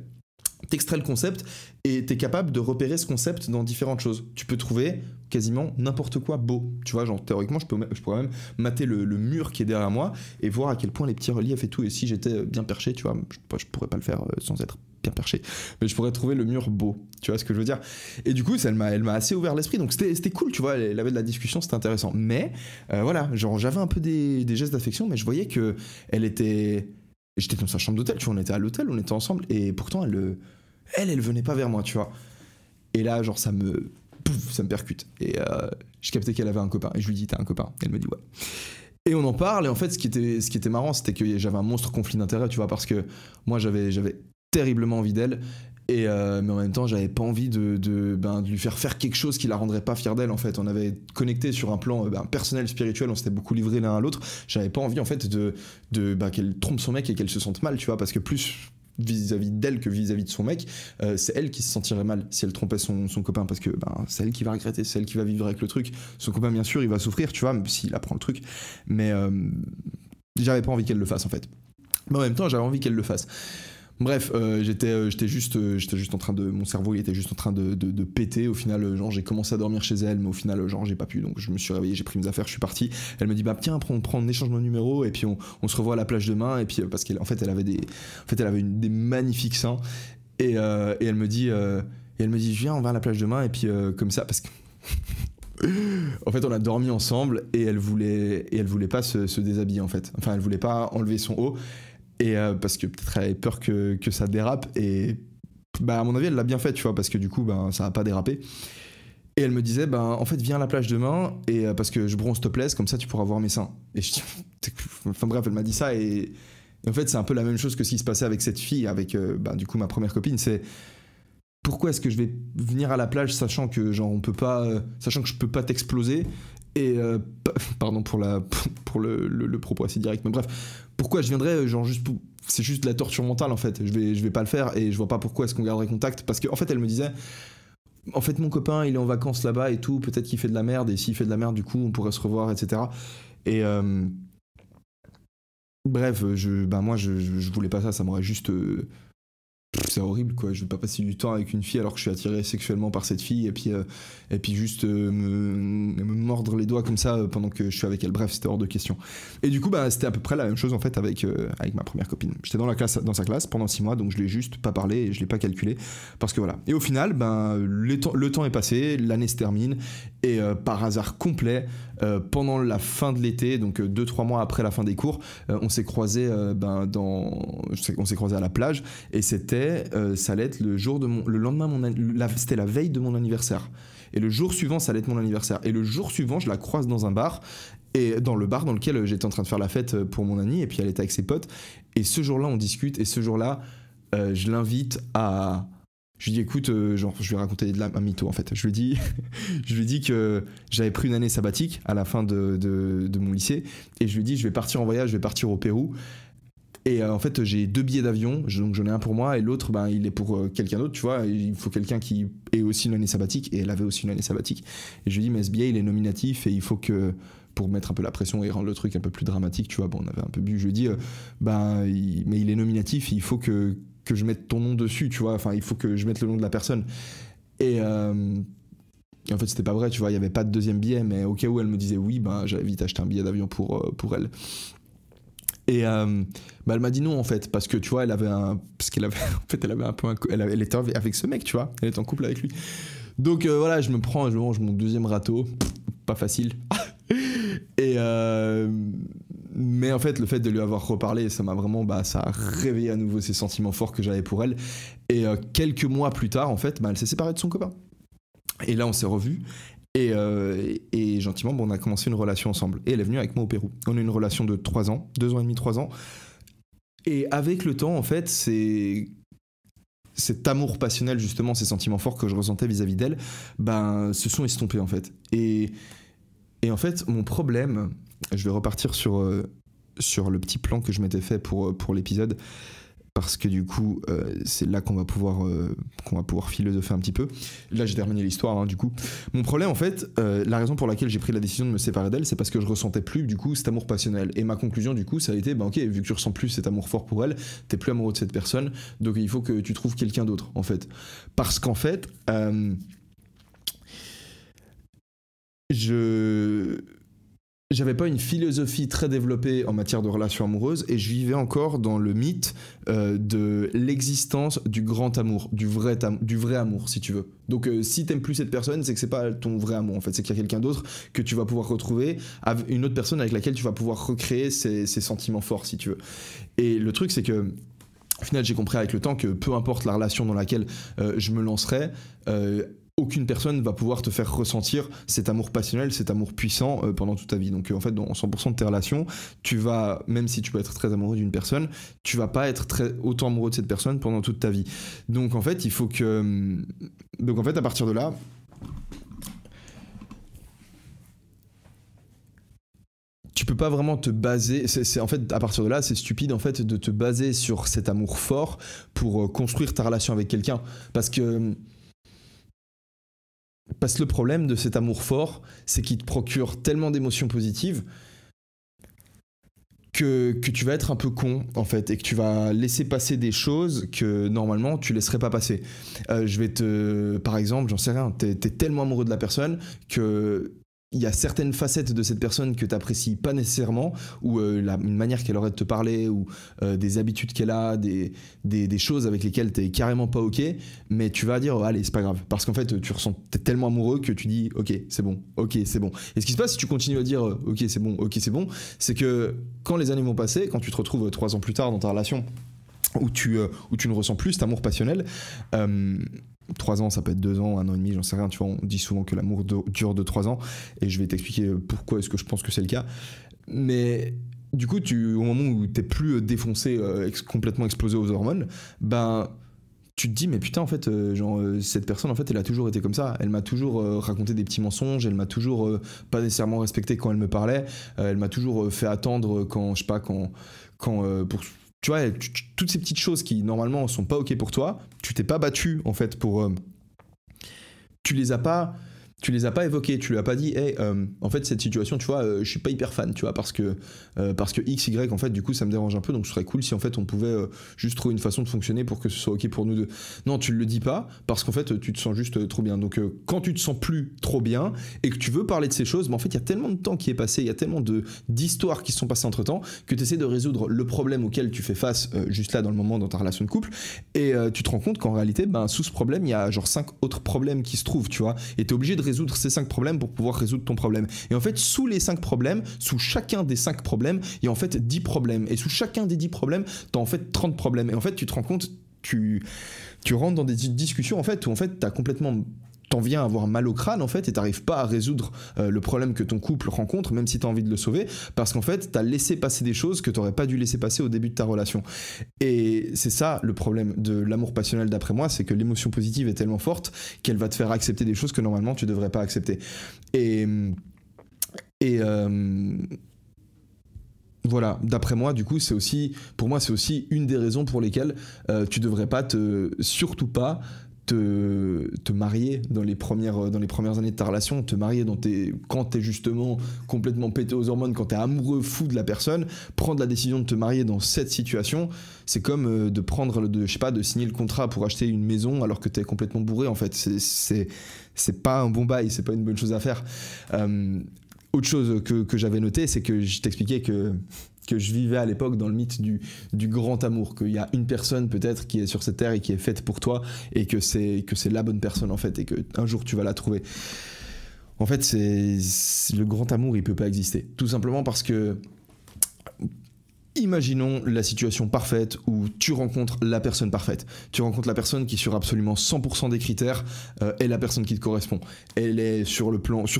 T'extrais le concept et t'es capable de repérer ce concept dans différentes choses. Tu peux trouver quasiment n'importe quoi beau. Tu vois, genre théoriquement, je pourrais même mater le mur qui est derrière moi et voir à quel point les petits reliefs et tout. Et si j'étais bien perché, tu vois, je pourrais pas le faire sans être bien perché, mais je pourrais trouver le mur beau. Tu vois ce que je veux dire? Et du coup, elle m'a assez ouvert l'esprit. Donc c'était cool, tu vois. Elle avait de la discussion, c'était intéressant. Mais voilà, genre j'avais un peu des gestes d'affection, mais je voyais que elle était. J'étais dans sa chambre d'hôtel, tu vois, on était à l'hôtel, on était ensemble, et pourtant elle venait pas vers moi, tu vois. Et là, genre, ça me percute. Et je captais qu'elle avait un copain, et je lui dis, t'as un copain? Elle me dit, ouais. Et on en parle, et en fait, ce qui était marrant, c'était que j'avais un monstre conflit d'intérêts, tu vois, parce que moi, j'avais terriblement envie d'elle, mais en même temps, j'avais pas envie de lui faire quelque chose qui la rendrait pas fière d'elle, en fait. On avait connecté sur un plan personnel, spirituel, on s'était beaucoup livré l'un à l'autre. J'avais pas envie, en fait, qu'elle trompe son mec et qu'elle se sente mal, tu vois, parce que plus vis-à-vis d'elle que vis-à-vis de son mec, c'est elle qui se sentirait mal si elle trompait son copain, parce que c'est elle qui va regretter, c'est elle qui va vivre avec le truc. Son copain, bien sûr, il va souffrir, tu vois, même s'il apprend le truc, mais j'avais pas envie qu'elle le fasse, en fait. Mais en même temps, j'avais envie qu'elle le fasse. Bref, j'étais juste en train de... Mon cerveau, il était juste en train de péter. Au final, genre, j'ai commencé à dormir chez elle, mais au final, genre, j'ai pas pu. Donc, je me suis réveillé, j'ai pris mes affaires, je suis parti. Elle me dit, tiens, on échange nos numéros, et puis on se revoit à la plage demain. Et puis, parce qu'elle elle avait des magnifiques seins. Et elle me dit, viens, on va à la plage demain. Et puis, comme ça, parce que... En fait, on a dormi ensemble, et elle voulait pas se déshabiller, en fait. Enfin, elle voulait pas enlever son haut. Et parce que peut-être elle avait peur que ça dérape, et à mon avis elle l'a bien fait, tu vois, parce que du coup ça a pas dérapé. Et elle me disait en fait viens à la plage demain, et parce que je bronze topless, comme ça tu pourras voir mes seins. Et enfin bref, elle m'a dit ça, et en fait c'est un peu la même chose que ce qui se passait avec cette fille, avec du coup ma première copine. C'est pourquoi est-ce que je vais venir à la plage sachant que genre on peut pas, sachant que je peux pas t'exploser. Et pardon pour le propos assez direct, mais bref, pourquoi je viendrais genre juste c'est juste de la torture mentale, en fait. Je vais pas le faire, et je vois pas pourquoi est-ce qu'on garderait contact, parce qu'en fait elle me disait, en fait mon copain il est en vacances là-bas et tout, peut-être qu'il fait de la merde, et s'il fait de la merde du coup on pourrait se revoir, etc. Et bref, moi je voulais pas ça, ça m'aurait juste c'est horrible, quoi. Je vais pas passer du temps avec une fille alors que je suis attiré sexuellement par cette fille, et puis juste me mordre les doigts comme ça pendant que je suis avec elle. Bref, c'était hors de question. Et du coup c'était à peu près la même chose, en fait, avec ma première copine. J'étais dans sa classe pendant 6 mois, donc je l'ai juste pas parlé et je l'ai pas calculé, parce que voilà. Et au final le temps est passé, l'année se termine, et par hasard complet, pendant la fin de l'été, donc 2-3 mois après la fin des cours, on s'est croisés on s'est croisés à la plage, et ça allait être le lendemain, c'était la veille de mon anniversaire, et le jour suivant ça allait être mon anniversaire, et le jour suivant je la croise dans un bar, et dans le bar dans lequel j'étais en train de faire la fête pour mon anniv, et puis elle était avec ses potes, et ce jour-là on discute, et ce jour-là je l'invite à Je lui dis écoute, genre je lui ai raconté un mytho en fait. Je lui ai dit, je lui ai dit que j'avais pris une année sabbatique à la fin de mon lycée et je lui ai dit je vais partir en voyage, je vais partir au Pérou. Et en fait j'ai 2 billets d'avion, donc j'en ai un pour moi et l'autre il est pour quelqu'un d'autre, tu vois. Il faut quelqu'un qui ait aussi une année sabbatique et elle avait aussi une année sabbatique. Et je lui ai dit mais ce billet il est nominatif et il faut que, pour mettre un peu la pression et rendre le truc un peu plus dramatique, tu vois, bon on avait un peu bu, je lui ai dit mais il est nominatif, il faut que je mette ton nom dessus, tu vois, enfin il faut que je mette le nom de la personne. Et en fait c'était pas vrai, tu vois, il y avait pas de deuxième billet, mais au cas où elle me disait oui, j'avais vite acheté un billet d'avion pour elle. Et elle m'a dit non en fait, parce que tu vois, elle avait un peu elle était avec ce mec, tu vois, elle était en couple avec lui. Donc voilà, je mange mon deuxième râteau, pas facile. Et mais en fait le fait de lui avoir reparlé, ça m'a vraiment ça a réveillé à nouveau ces sentiments forts que j'avais pour elle. Et quelques mois plus tard en fait, elle s'est séparée de son copain. Et là on s'est revus. Et gentiment, on a commencé une relation ensemble. Et elle est venue avec moi au Pérou. On a une relation de 3 ans, 2 ans et demi, 3 ans. Et avec le temps, en fait, cet amour passionnel, justement, ces sentiments forts que je ressentais vis-à-vis d'elle, se sont estompés, en fait. Et en fait, mon problème, je vais repartir sur le petit plan que je m'étais fait pour l'épisode, parce que du coup, c'est là qu'on va pouvoir philosopher un petit peu. Là, j'ai terminé l'histoire, hein, du coup. Mon problème, en fait, la raison pour laquelle j'ai pris la décision de me séparer d'elle, c'est parce que je ressentais plus, du coup, cet amour passionnel. Et ma conclusion, du coup, ça a été, ok, vu que tu ressens plus cet amour fort pour elle, t'es plus amoureux de cette personne, donc il faut que tu trouves quelqu'un d'autre, en fait. Parce qu'en fait, j'avais pas une philosophie très développée en matière de relations amoureuses et je vivais encore dans le mythe de l'existence du grand amour, du vrai amour, si tu veux. Donc si t'aimes plus cette personne, c'est que c'est pas ton vrai amour, en fait, c'est qu'il y a quelqu'un d'autre que tu vas pouvoir retrouver, une autre personne avec laquelle tu vas pouvoir recréer ces sentiments forts, si tu veux. Et le truc, c'est que au final, j'ai compris avec le temps que peu importe la relation dans laquelle je me lancerai, aucune personne va pouvoir te faire ressentir cet amour passionnel, cet amour puissant pendant toute ta vie. Donc en fait, dans 100% de tes relations, tu vas, même si tu peux être très amoureux d'une personne, tu vas pas être autant amoureux de cette personne pendant toute ta vie. Donc en fait, à partir de là, tu peux pas vraiment te baser, en fait, à partir de là, c'est stupide en fait de te baser sur cet amour fort pour construire ta relation avec quelqu'un, parce que le problème de cet amour fort, c'est qu'il te procure tellement d'émotions positives que tu vas être un peu con, en fait, et que tu vas laisser passer des choses que, normalement, tu laisserais pas passer. Par exemple, j'en sais rien, t'es tellement amoureux de la personne que il y a certaines facettes de cette personne que tu n'apprécies pas nécessairement, ou une manière qu'elle aurait de te parler, ou des habitudes qu'elle a, des choses avec lesquelles tu n'es carrément pas OK, mais tu vas dire allez, c'est pas grave, parce qu'en fait t'es tellement amoureux que tu dis ok c'est bon. Et ce qui se passe si tu continues à dire ok c'est bon, c'est que quand les années vont passer, quand tu te retrouves 3 ans plus tard dans ta relation où tu ne ressens plus cet amour passionnel, 3 ans, ça peut être 2 ans, 1 an et demi, j'en sais rien, tu vois, on dit souvent que l'amour dure de 3 ans, et je vais t'expliquer pourquoi est-ce que je pense que c'est le cas. Mais du coup, au moment où t'es plus défoncé, complètement explosé aux hormones, tu te dis, mais putain, en fait, cette personne, en fait, elle a toujours été comme ça. Elle m'a toujours raconté des petits mensonges, elle m'a toujours pas nécessairement respecté quand elle me parlait, elle m'a toujours fait attendre tu vois, toutes ces petites choses qui normalement sont pas ok pour toi, tu t'es pas battu en fait pour, tu les as pas évoquées, tu lui as pas dit hey, en fait cette situation, tu vois, je suis pas hyper fan, tu vois, parce que X, Y, en fait du coup ça me dérange un peu, donc ce serait cool si en fait on pouvait juste trouver une façon de fonctionner pour que ce soit ok pour nous deux. Non, tu le dis pas parce qu'en fait tu te sens juste trop bien. Donc quand tu te sens plus trop bien et que tu veux parler de ces choses, en fait il y a tellement de temps qui est passé, il y a tellement d'histoires qui se sont passées entre temps que tu essaies de résoudre le problème auquel tu fais face juste là dans le moment dans ta relation de couple, et tu te rends compte qu'en réalité sous ce problème il y a genre 5 autres problèmes qui se trouvent, tu vois, et t'es obligé de résoudre ces 5 problèmes pour pouvoir résoudre ton problème. Et en fait, sous les 5 problèmes, sous chacun des 5 problèmes, il y a en fait 10 problèmes. Et sous chacun des 10 problèmes, t'as en fait 30 problèmes. Et en fait, tu te rends compte, tu rentres dans des discussions en fait où en fait t'as complètement t'en viens à avoir mal au crâne en fait et t'arrives pas à résoudre le problème que ton couple rencontre, même si t'as envie de le sauver, parce qu'en fait t'as laissé passer des choses que t'aurais pas dû laisser passer au début de ta relation. Et c'est ça le problème de l'amour passionnel d'après moi, c'est que l'émotion positive est tellement forte qu'elle va te faire accepter des choses que normalement tu devrais pas accepter. Et voilà, d'après moi, du coup, pour moi, c'est aussi une des raisons pour lesquelles tu devrais pas surtout pas te marier dans les premières années de ta relation, te marier quand t'es justement complètement pété aux hormones, quand t'es amoureux fou de la personne, prendre la décision de te marier dans cette situation, c'est comme de signer le contrat pour acheter une maison alors que t'es complètement bourré en fait. C'est pas un bon bail, c'est pas une bonne chose à faire. Autre chose que j'avais noté, c'est que je t'expliquais que je vivais à l'époque dans le mythe du grand amour, qu'il y a une personne peut-être qui est sur cette terre et qui est faite pour toi et que c'est la bonne personne en fait et qu'un jour tu vas la trouver. En fait, le grand amour, il peut pas exister. Tout simplement parce que imaginons la situation parfaite où tu rencontres la personne parfaite. Tu rencontres la personne qui, sur absolument 100% des critères, est la personne qui te correspond. Elle est sur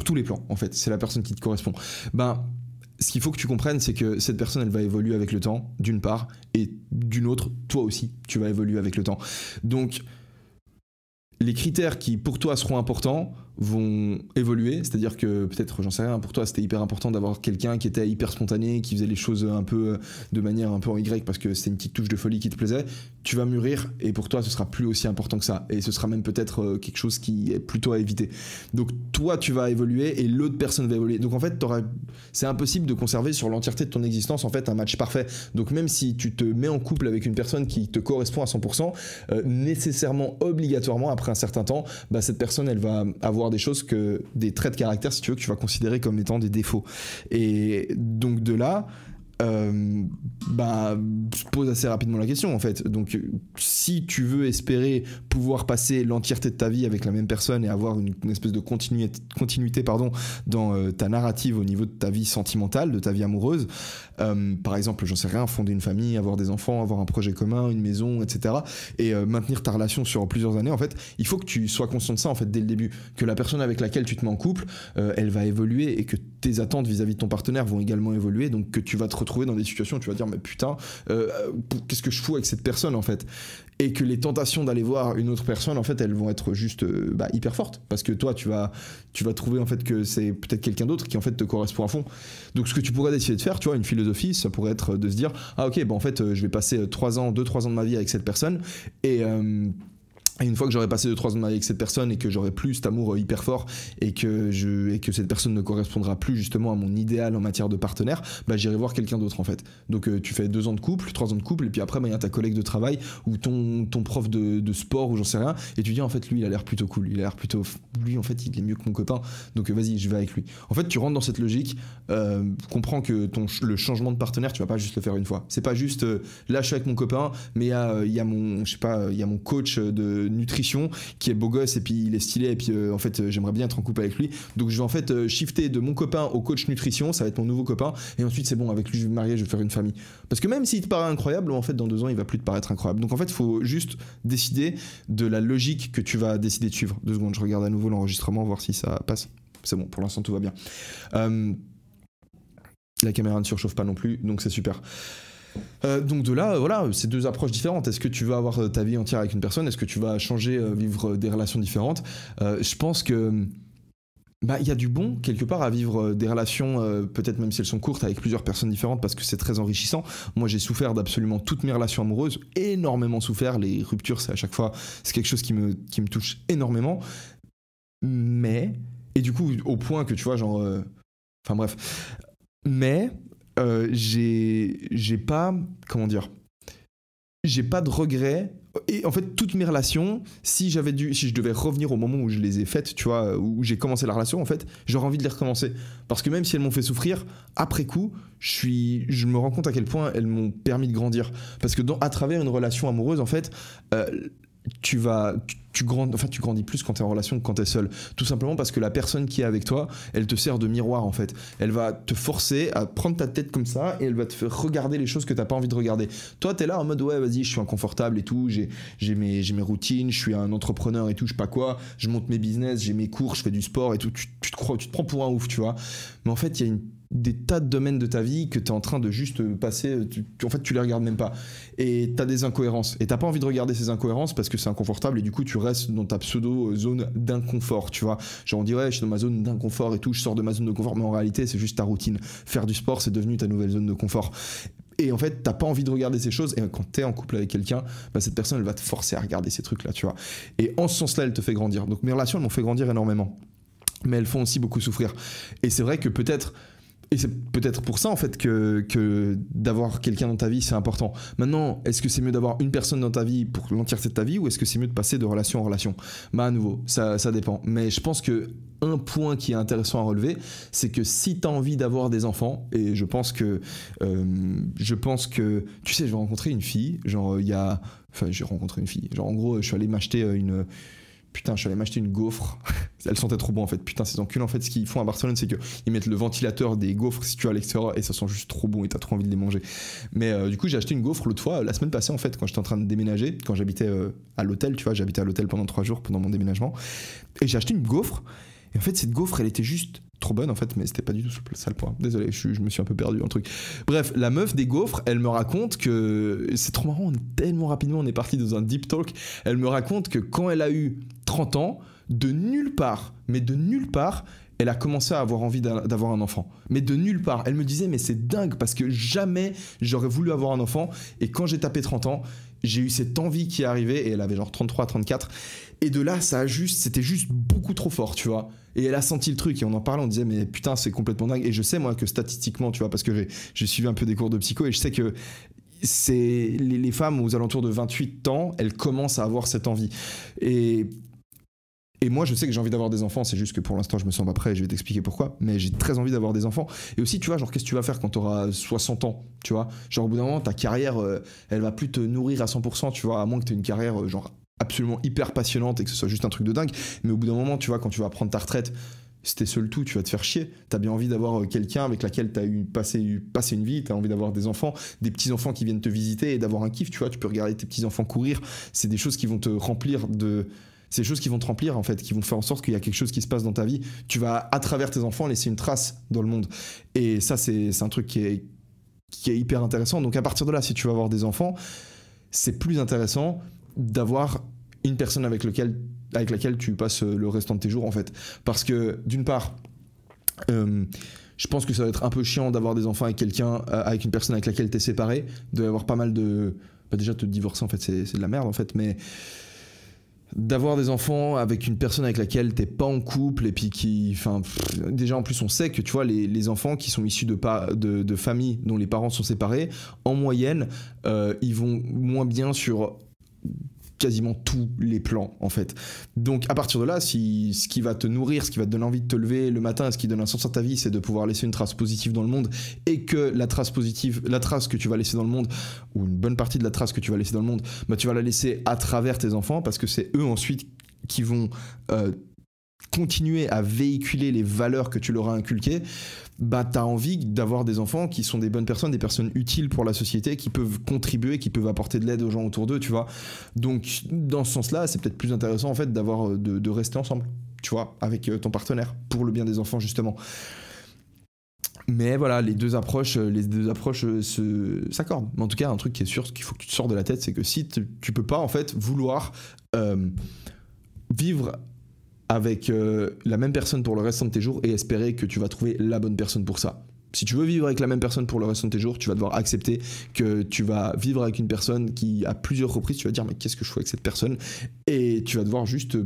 tous les plans, en fait. C'est la personne qui te correspond. Ce qu'il faut que tu comprennes, c'est que cette personne, elle va évoluer avec le temps, d'une part, et d'une autre, toi aussi, tu vas évoluer avec le temps. Donc, les critères qui, pour toi, seront importants vont évoluer, c'est-à-dire que peut-être, j'en sais rien, pour toi c'était hyper important d'avoir quelqu'un qui était hyper spontané, qui faisait les choses un peu de manière un peu en Y parce que c'était une petite touche de folie qui te plaisait, tu vas mûrir et pour toi ce sera plus aussi important que ça et ce sera même peut-être quelque chose qui est plutôt à éviter. Donc toi tu vas évoluer et l'autre personne va évoluer, donc en fait c'est impossible de conserver sur l'entièreté de ton existence en fait un match parfait. Donc même si tu te mets en couple avec une personne qui te correspond à 100%, nécessairement, obligatoirement après un certain temps, cette personne elle va avoir des traits de caractère si tu veux que tu vas considérer comme étant des défauts et donc de là se pose assez rapidement la question en fait. Donc si tu veux espérer pouvoir passer l'entièreté de ta vie avec la même personne et avoir une espèce de continuité dans ta narrative au niveau de ta vie sentimentale, de ta vie amoureuse, par exemple j'en sais rien, fonder une famille, avoir des enfants, avoir un projet commun, une maison, etc. et maintenir ta relation sur plusieurs années, en fait il faut que tu sois conscient de ça en fait dès le début, que la personne avec laquelle tu te mets en couple elle va évoluer et que tes attentes vis-à-vis de ton partenaire vont également évoluer, donc que tu vas te retrouver dans des situations où tu vas dire mais putain qu'est-ce que je fous avec cette personne en fait, et que les tentations d'aller voir une autre personne en fait elles vont être juste hyper fortes parce que toi tu vas trouver en fait que c'est peut-être quelqu'un d'autre qui en fait te correspond à fond. Donc ce que tu pourrais décider de faire, tu vois, une philosophie, ça pourrait être de se dire ah ok en fait je vais passer 2-3 ans de ma vie avec cette personne et une fois que j'aurai passé 2-3 ans de ma vie avec cette personne et que j'aurai plus cet amour hyper fort et que cette personne ne correspondra plus justement à mon idéal en matière de partenaire, j'irai voir quelqu'un d'autre en fait. Donc tu fais 2 ans de couple, 3 ans de couple et puis après il y a ta collègue de travail ou ton prof de sport ou j'en sais rien et tu dis en fait lui il a l'air plutôt cool, lui en fait il est mieux que mon copain donc vas-y je vais avec lui. En fait tu rentres dans cette logique, comprends que le changement de partenaire tu vas pas juste le faire une fois. C'est pas juste là je suis avec mon copain mais il y a mon coach de nutrition qui est beau gosse et puis il est stylé et puis en fait j'aimerais bien être en couple avec lui, donc je vais en fait shifter de mon copain au coach nutrition, ça va être mon nouveau copain et ensuite c'est bon, avec lui je vais me marier, je vais faire une famille, parce que même s'il te paraît incroyable en fait dans 2 ans il va plus te paraître incroyable. Donc en fait il faut juste décider de la logique que tu vas décider de suivre. 2 secondes, je regarde à nouveau l'enregistrement voir si ça passe. C'est bon, pour l'instant tout va bien. La caméra ne surchauffe pas non plus donc c'est super. Donc de là, voilà, c'est 2 approches différentes. Est-ce que tu vas avoir ta vie entière avec une personne? Est-ce que tu vas changer, vivre des relations différentes? Je pense que y a du bon quelque part à vivre des relations, peut-être même si elles sont courtes, avec plusieurs personnes différentes parce que c'est très enrichissant. Moi j'ai souffert d'absolument toutes mes relations amoureuses, énormément souffert. Les ruptures c'est quelque chose qui me touche énormément. Et du coup au point que tu vois enfin bref. Mais j'ai pas de regrets. Et en fait, toutes mes relations, si je devais revenir au moment où je les ai faites, tu vois, où j'ai commencé la relation, en fait, j'aurais envie de les recommencer. Parce que même si elles m'ont fait souffrir, après coup, je me rends compte à quel point elles m'ont permis de grandir. Parce que à travers une relation amoureuse, en fait, tu grandis plus quand t'es en relation que quand t'es seul. Tout simplement parce que la personne qui est avec toi, elle te sert de miroir en fait. Elle va te forcer à prendre ta tête comme ça et elle va te faire regarder les choses que t'as pas envie de regarder. Toi, t'es là en mode ouais, vas-y, je suis inconfortable et tout, j'ai mes routines, je suis un entrepreneur et tout, je sais pas quoi, je monte mes business, j'ai mes cours, je fais du sport et tout. Tu te prends pour un ouf, tu vois. Mais en fait, il y a des tas de domaines de ta vie que tu es en train de juste passer, en fait tu les regardes même pas et tu as des incohérences et t'as pas envie de regarder ces incohérences parce que c'est inconfortable et du coup tu restes dans ta pseudo zone d'inconfort, tu vois, genre on dit ouais je suis dans ma zone d'inconfort et tout, je sors de ma zone de confort mais en réalité c'est juste ta routine, faire du sport c'est devenu ta nouvelle zone de confort et en fait t'as pas envie de regarder ces choses et quand t'es en couple avec quelqu'un, bah, cette personne elle va te forcer à regarder ces trucs là, tu vois, et en ce sens là elle te fait grandir. Donc mes relations elles m'ont fait grandir énormément mais elles font aussi beaucoup souffrir et c'est vrai que peut-être. Et c'est peut-être pour ça en fait que d'avoir quelqu'un dans ta vie c'est important. Maintenant, est-ce que c'est mieux d'avoir une personne dans ta vie pour l'entièreté de ta vie ou est-ce que c'est mieux de passer de relation en relation? Bah à nouveau, ça dépend. Mais je pense que un point qui est intéressant à relever, c'est que si tu as envie d'avoir des enfants, et je pense que tu sais, j'ai rencontré une fille, genre j'ai rencontré une fille, genre en gros, je suis allé m'acheter une gaufre. Elle sentait trop bon en fait. Putain, ces enculés en fait, ce qu'ils font à Barcelone, c'est qu'ils mettent le ventilateur des gaufres si tu es à l'extérieur et ça sent juste trop bon et t'as trop envie de les manger. Mais du coup, j'ai acheté une gaufre l'autre fois, la semaine passée en fait, quand j'étais en train de déménager, quand j'habitais à l'hôtel, tu vois, j'habitais à l'hôtel pendant 3 jours pendant mon déménagement. Et j'ai acheté une gaufre. Et en fait, cette gaufre, elle était juste trop bonne en fait, mais c'était pas du tout ça le point. Désolé, je me suis un peu perdu dans le truc. Bref, la meuf des gaufres, elle me raconte que c'est trop marrant, tellement rapidement, on est parti dans un deep talk. Elle me raconte que quand elle a eu 30 ans, de nulle part, elle a commencé à avoir envie d'avoir un enfant. Mais de nulle part. Elle me disait, mais c'est dingue parce que jamais j'aurais voulu avoir un enfant. Et quand j'ai tapé 30 ans, j'ai eu cette envie qui est arrivée et elle avait genre 33, 34. Et de là, c'était juste beaucoup trop fort, tu vois. Et elle a senti le truc et on en parlait, on disait, mais putain, c'est complètement dingue. Et je sais, moi, que statistiquement, tu vois, parce que j'ai suivi un peu des cours de psycho et je sais que c'est les femmes aux alentours de 28 ans, elles commencent à avoir cette envie. Et moi, je sais que j'ai envie d'avoir des enfants, c'est juste que pour l'instant, je me sens pas prêt et je vais t'expliquer pourquoi. Mais j'ai très envie d'avoir des enfants. Et aussi, tu vois, genre, qu'est-ce que tu vas faire quand tu auras 60 ans, tu vois? Genre, au bout d'un moment, ta carrière, elle va plus te nourrir à 100%, tu vois, à moins que tu aies une carrière, genre, absolument hyper passionnante et que ce soit juste un truc de dingue. Mais au bout d'un moment, tu vois, quand tu vas prendre ta retraite, si t'es seul tout, tu vas te faire chier. T'as bien envie d'avoir quelqu'un avec laquelle t'as passé une vie, t'as envie d'avoir des enfants, des petits-enfants qui viennent te visiter et d'avoir un kiff, tu vois. Tu peux regarder tes petits-enfants courir. C'est des choses qui vont te remplir ces choses qui vont te remplir en fait, qui vont faire en sorte qu'il y a quelque chose qui se passe dans ta vie. Tu vas à travers tes enfants laisser une trace dans le monde. Et ça c'est un truc qui est hyper intéressant. Donc à partir de là, si tu vas avoir des enfants, c'est plus intéressant d'avoir une personne avec laquelle tu passes le restant de tes jours en fait. Parce que d'une part, je pense que ça va être un peu chiant d'avoir des enfants avec avec une personne avec laquelle t'es séparé, d'avoir pas mal de... Bah déjà te divorcer en fait c'est de la merde en fait, mais d'avoir des enfants avec une personne avec laquelle t'es pas en couple et puis déjà en plus on sait que tu vois les enfants qui sont issus de familles dont les parents sont séparés, en moyenne ils vont moins bien sur quasiment tous les plans en fait. Donc à partir de là, si ce qui va te nourrir, ce qui va te donner envie de te lever le matin, ce qui donne un sens à ta vie, c'est de pouvoir laisser une trace positive dans le monde et que la trace que tu vas laisser dans le monde, ou une bonne partie de la trace que tu vas laisser dans le monde, bah, tu vas la laisser à travers tes enfants parce que c'est eux ensuite qui vont continuer à véhiculer les valeurs que tu leur as inculquées. Bah t'as envie d'avoir des enfants qui sont des bonnes personnes, des personnes utiles pour la société, qui peuvent contribuer, qui peuvent apporter de l'aide aux gens autour d'eux, tu vois. Donc dans ce sens-là, c'est peut-être plus intéressant en fait d'avoir de rester ensemble, tu vois, avec ton partenaire pour le bien des enfants justement. Mais voilà, les deux approches s'accordent. Mais en tout cas, un truc qui est sûr qu'il faut que tu te sors de la tête, c'est que si tu peux pas en fait vouloir vivre avec la même personne pour le restant de tes jours et espérer que tu vas trouver la bonne personne pour ça. Si tu veux vivre avec la même personne pour le restant de tes jours, tu vas devoir accepter que tu vas vivre avec une personne qui, à plusieurs reprises, tu vas dire mais qu'est-ce que je fais avec cette personne? Et tu vas devoir juste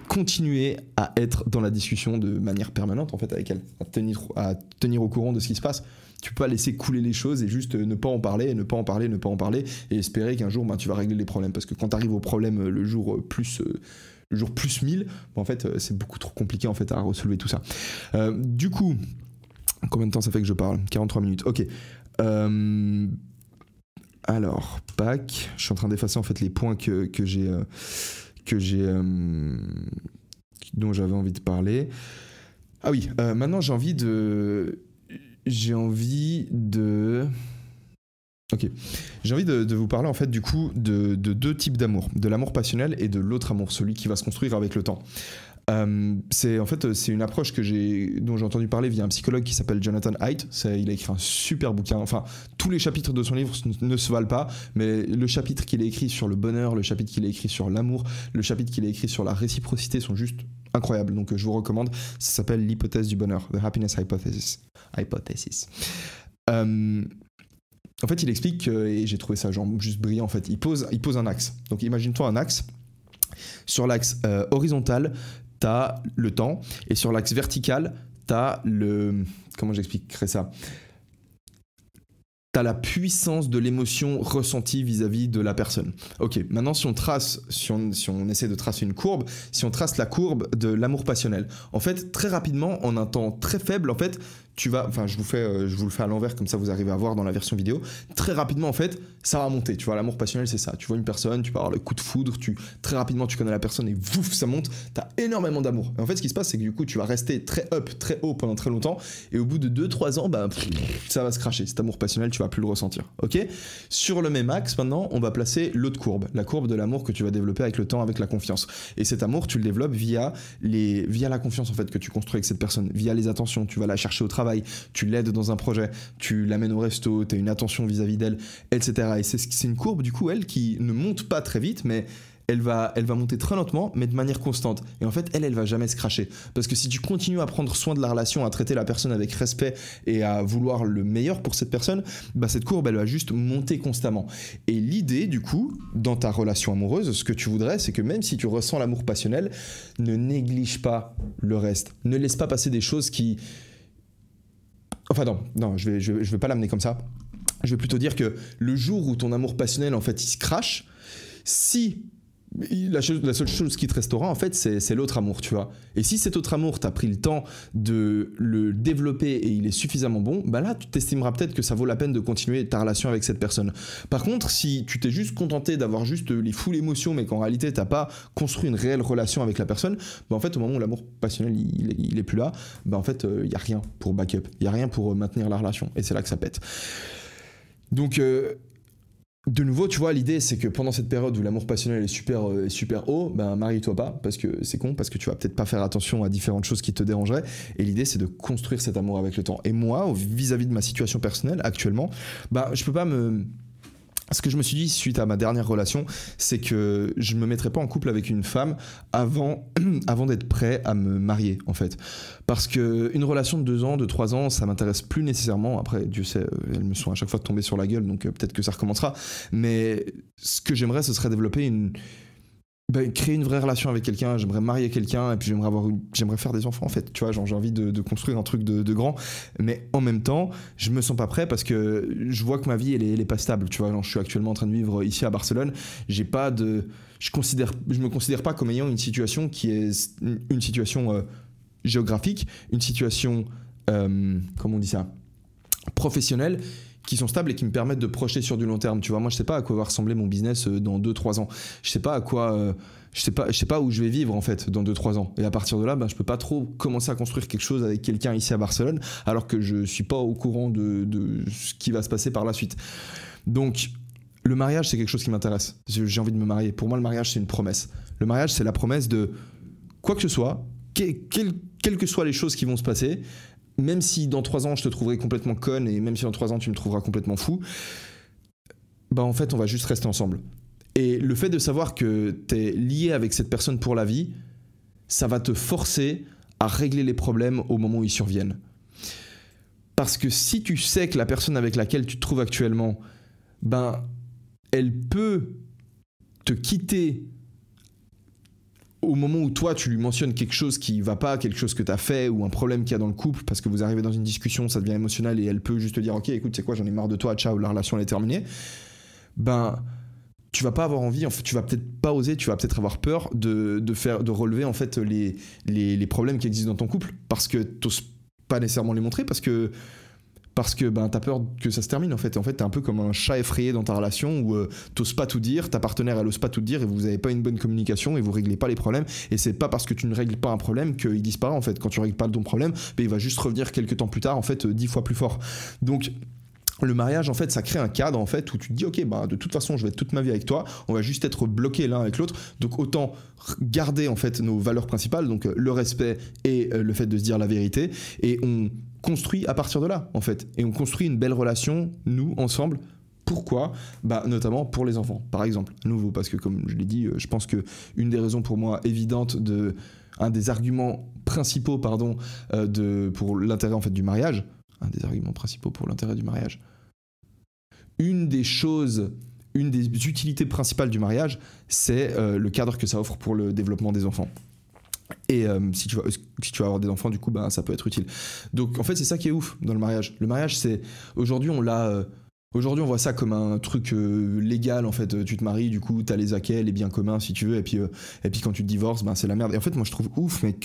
continuer à être dans la discussion de manière permanente en fait avec elle, à tenir au courant de ce qui se passe. Tu peux pas laisser couler les choses et juste ne pas en parler et espérer qu'un jour tu vas régler les problèmes, parce que quand tu arrives au problème le jour plus 1000, en fait c'est beaucoup trop compliqué en fait à relever tout ça. Du coup, combien de temps ça fait que je parle? 43 minutes. Ok. Alors, Pâques, je suis en train d'effacer en fait les points dont j'avais envie de parler. Ah oui, maintenant j'ai envie de... Ok. J'ai envie de vous parler en fait du coup de deux types d'amour. De l'amour passionnel et de l'autre amour, celui qui va se construire avec le temps. C'est une approche dont j'ai entendu parler via un psychologue qui s'appelle Jonathan Haidt. Il a écrit un super bouquin. Enfin, tous les chapitres de son livre ne se valent pas, mais le chapitre qu'il a écrit sur le bonheur, le chapitre qu'il a écrit sur l'amour, le chapitre qu'il a écrit sur la réciprocité sont juste incroyables. Donc je vous recommande. Ça s'appelle l'hypothèse du bonheur, The Happiness Hypothesis. En fait, il explique, et j'ai trouvé ça genre juste brillant, en fait, il pose un axe. Donc imagine-toi un axe. Sur l'axe horizontal, t'as le temps, et sur l'axe vertical, t'as le... Comment j'expliquerais ça ? T'as la puissance de l'émotion ressentie vis-à-vis de la personne. Ok, maintenant si on essaie de tracer une courbe, si on trace la courbe de l'amour passionnel, en fait, très rapidement, en un temps très faible, en fait, je vous le fais à l'envers, comme ça vous arrivez à voir dans la version vidéo. Très rapidement, en fait, ça va monter. Tu vois, l'amour passionnel, c'est ça. Tu vois une personne, tu peux avoir le coup de foudre, très rapidement, tu connais la personne et vouf, ça monte. T'as énormément d'amour. Et en fait, ce qui se passe, c'est que du coup, tu vas rester très up, très haut pendant très longtemps. Et au bout de 2-3 ans, ça va se cracher. Cet amour passionnel, tu vas plus le ressentir. Ok ? Sur le même axe, maintenant, on va placer l'autre courbe. La courbe de l'amour que tu vas développer avec le temps, avec la confiance. Et cet amour, tu le développes via la confiance, en fait, que tu construis avec cette personne. Via les attentions. Tu vas la chercher au travail. Tu l'aides dans un projet, tu l'amènes au resto, tu as une attention vis-à-vis d'elle, etc. Et c'est une courbe, du coup, elle, qui ne monte pas très vite, mais elle va monter très lentement, mais de manière constante. Et en fait, elle va jamais se cracher. Parce que si tu continues à prendre soin de la relation, à traiter la personne avec respect et à vouloir le meilleur pour cette personne, cette courbe, elle va juste monter constamment. Et l'idée, du coup, dans ta relation amoureuse, ce que tu voudrais, c'est que même si tu ressens l'amour passionnel, ne néglige pas le reste. Ne laisse pas passer des choses qui... Enfin non, je vais pas l'amener comme ça. Je vais plutôt dire que le jour où ton amour passionnel, en fait, il se crache, la seule chose qui te restera, en fait, c'est l'autre amour, tu vois. Et si cet autre amour, t'as pris le temps de le développer et il est suffisamment bon, là, tu t'estimeras peut-être que ça vaut la peine de continuer ta relation avec cette personne. Par contre, si tu t'es juste contenté d'avoir juste les full émotions, mais qu'en réalité, t'as pas construit une réelle relation avec la personne, en fait, au moment où l'amour passionnel, il est plus là, en fait, il y a rien pour backup. Il y a rien pour maintenir la relation. Et c'est là que ça pète. Donc... de nouveau, tu vois, l'idée, c'est que pendant cette période où l'amour passionnel est super haut, marie-toi pas, parce que c'est con, parce que tu vas peut-être pas faire attention à différentes choses qui te dérangeraient. Et l'idée, c'est de construire cet amour avec le temps. Et moi, vis-à-vis de ma situation personnelle, actuellement, je peux pas me... Ce que je me suis dit suite à ma dernière relation, c'est que je ne me mettrais pas en couple avec une femme avant d'être prêt à me marier, en fait. Parce qu'une relation de 2 ans, de 3 ans, ça m'intéresse plus nécessairement. Après, Dieu sait, elles me sont à chaque fois tombées sur la gueule, donc peut-être que ça recommencera. Mais ce que j'aimerais, ce serait développer créer une vraie relation avec quelqu'un, j'aimerais marier quelqu'un et puis j'aimerais faire des enfants en fait, tu vois, j'ai envie de construire un truc de grand, mais en même temps je me sens pas prêt parce que je vois que ma vie elle est pas stable, tu vois, je suis actuellement en train de vivre ici à Barcelone, je me considère pas comme ayant une situation qui est une situation géographique, une situation comment on dit ça, professionnelle, qui sont stables et qui me permettent de projeter sur du long terme. Tu vois, moi, je sais pas à quoi va ressembler mon business dans 2-3 ans. Je sais pas à quoi... je sais pas où je vais vivre, en fait, dans 2-3 ans. Et à partir de là, je peux pas trop commencer à construire quelque chose avec quelqu'un ici à Barcelone, alors que je suis pas au courant de ce qui va se passer par la suite. Donc, le mariage, c'est quelque chose qui m'intéresse. J'ai envie de me marier. Pour moi, le mariage, c'est une promesse. Le mariage, c'est la promesse de quoi que ce soit, quelles que soient les choses qui vont se passer, même si dans 3 ans je te trouverai complètement conne et même si dans 3 ans tu me trouveras complètement fou, en fait on va juste rester ensemble. Et le fait de savoir que t'es lié avec cette personne pour la vie, ça va te forcer à régler les problèmes au moment où ils surviennent. Parce que si tu sais que la personne avec laquelle tu te trouves actuellement, elle peut te quitter au moment où toi tu lui mentionnes quelque chose qui va pas, quelque chose que tu as fait ou un problème qu'il y a dans le couple parce que vous arrivez dans une discussion, ça devient émotionnel et elle peut juste te dire ok écoute c'est quoi, j'en ai marre de toi, ciao, la relation elle est terminée, tu vas pas avoir envie, en fait, tu vas peut-être pas oser, tu vas peut-être avoir peur de relever en fait les problèmes qui existent dans ton couple parce que t'oses pas nécessairement les montrer parce que parce que ben, t'as peur que ça se termine en fait. En fait, t'es un peu comme un chat effrayé dans ta relation où t'oses pas tout dire, ta partenaire elle ose pas tout dire et vous avez pas une bonne communication et vous réglez pas les problèmes. Et c'est pas parce que tu ne règles pas un problème qu'il disparaît en fait. Quand tu règles pas ton problème, ben, il va juste revenir quelques temps plus tard en fait 10 fois plus fort. Donc le mariage, en fait, ça crée un cadre en fait où tu te dis ok, bah de toute façon, je vais être toute ma vie avec toi. On va juste être bloqués l'un avec l'autre. Donc autant garder en fait nos valeurs principales, donc le respect et le fait de se dire la vérité. Et on construit à partir de là en fait. Et on construit une belle relation nous ensemble. Pourquoi ? Bah, notamment pour les enfants, par exemple. À nouveau, parce que comme je l'ai dit, je pense que une des raisons pour moi évidentes un des arguments principaux, pour l'intérêt en fait du mariage. Un des arguments principaux pour l'intérêt du mariage. Une des utilités principales du mariage, c'est le cadre que ça offre pour le développement des enfants. Et si tu vas avoir des enfants, du coup, bah, ça peut être utile. Donc, en fait, c'est ça qui est ouf dans le mariage. Le mariage, c'est... Aujourd'hui, on voit ça comme un truc légal, en fait. Tu te maries, du coup, t'as les acquêts, les biens communs, si tu veux, et puis quand tu te divorces, ben, c'est la merde. Et en fait, moi, je trouve ouf, mais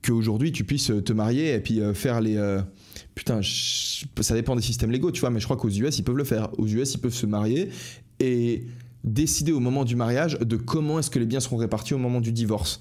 qu'aujourd'hui, tu puisses te marier et puis faire les... Putain, ça dépend des systèmes légaux, tu vois, mais je crois qu'aux US, ils peuvent le faire. Aux US, ils peuvent se marier et décider au moment du mariage de comment est-ce que les biens seront répartis au moment du divorce.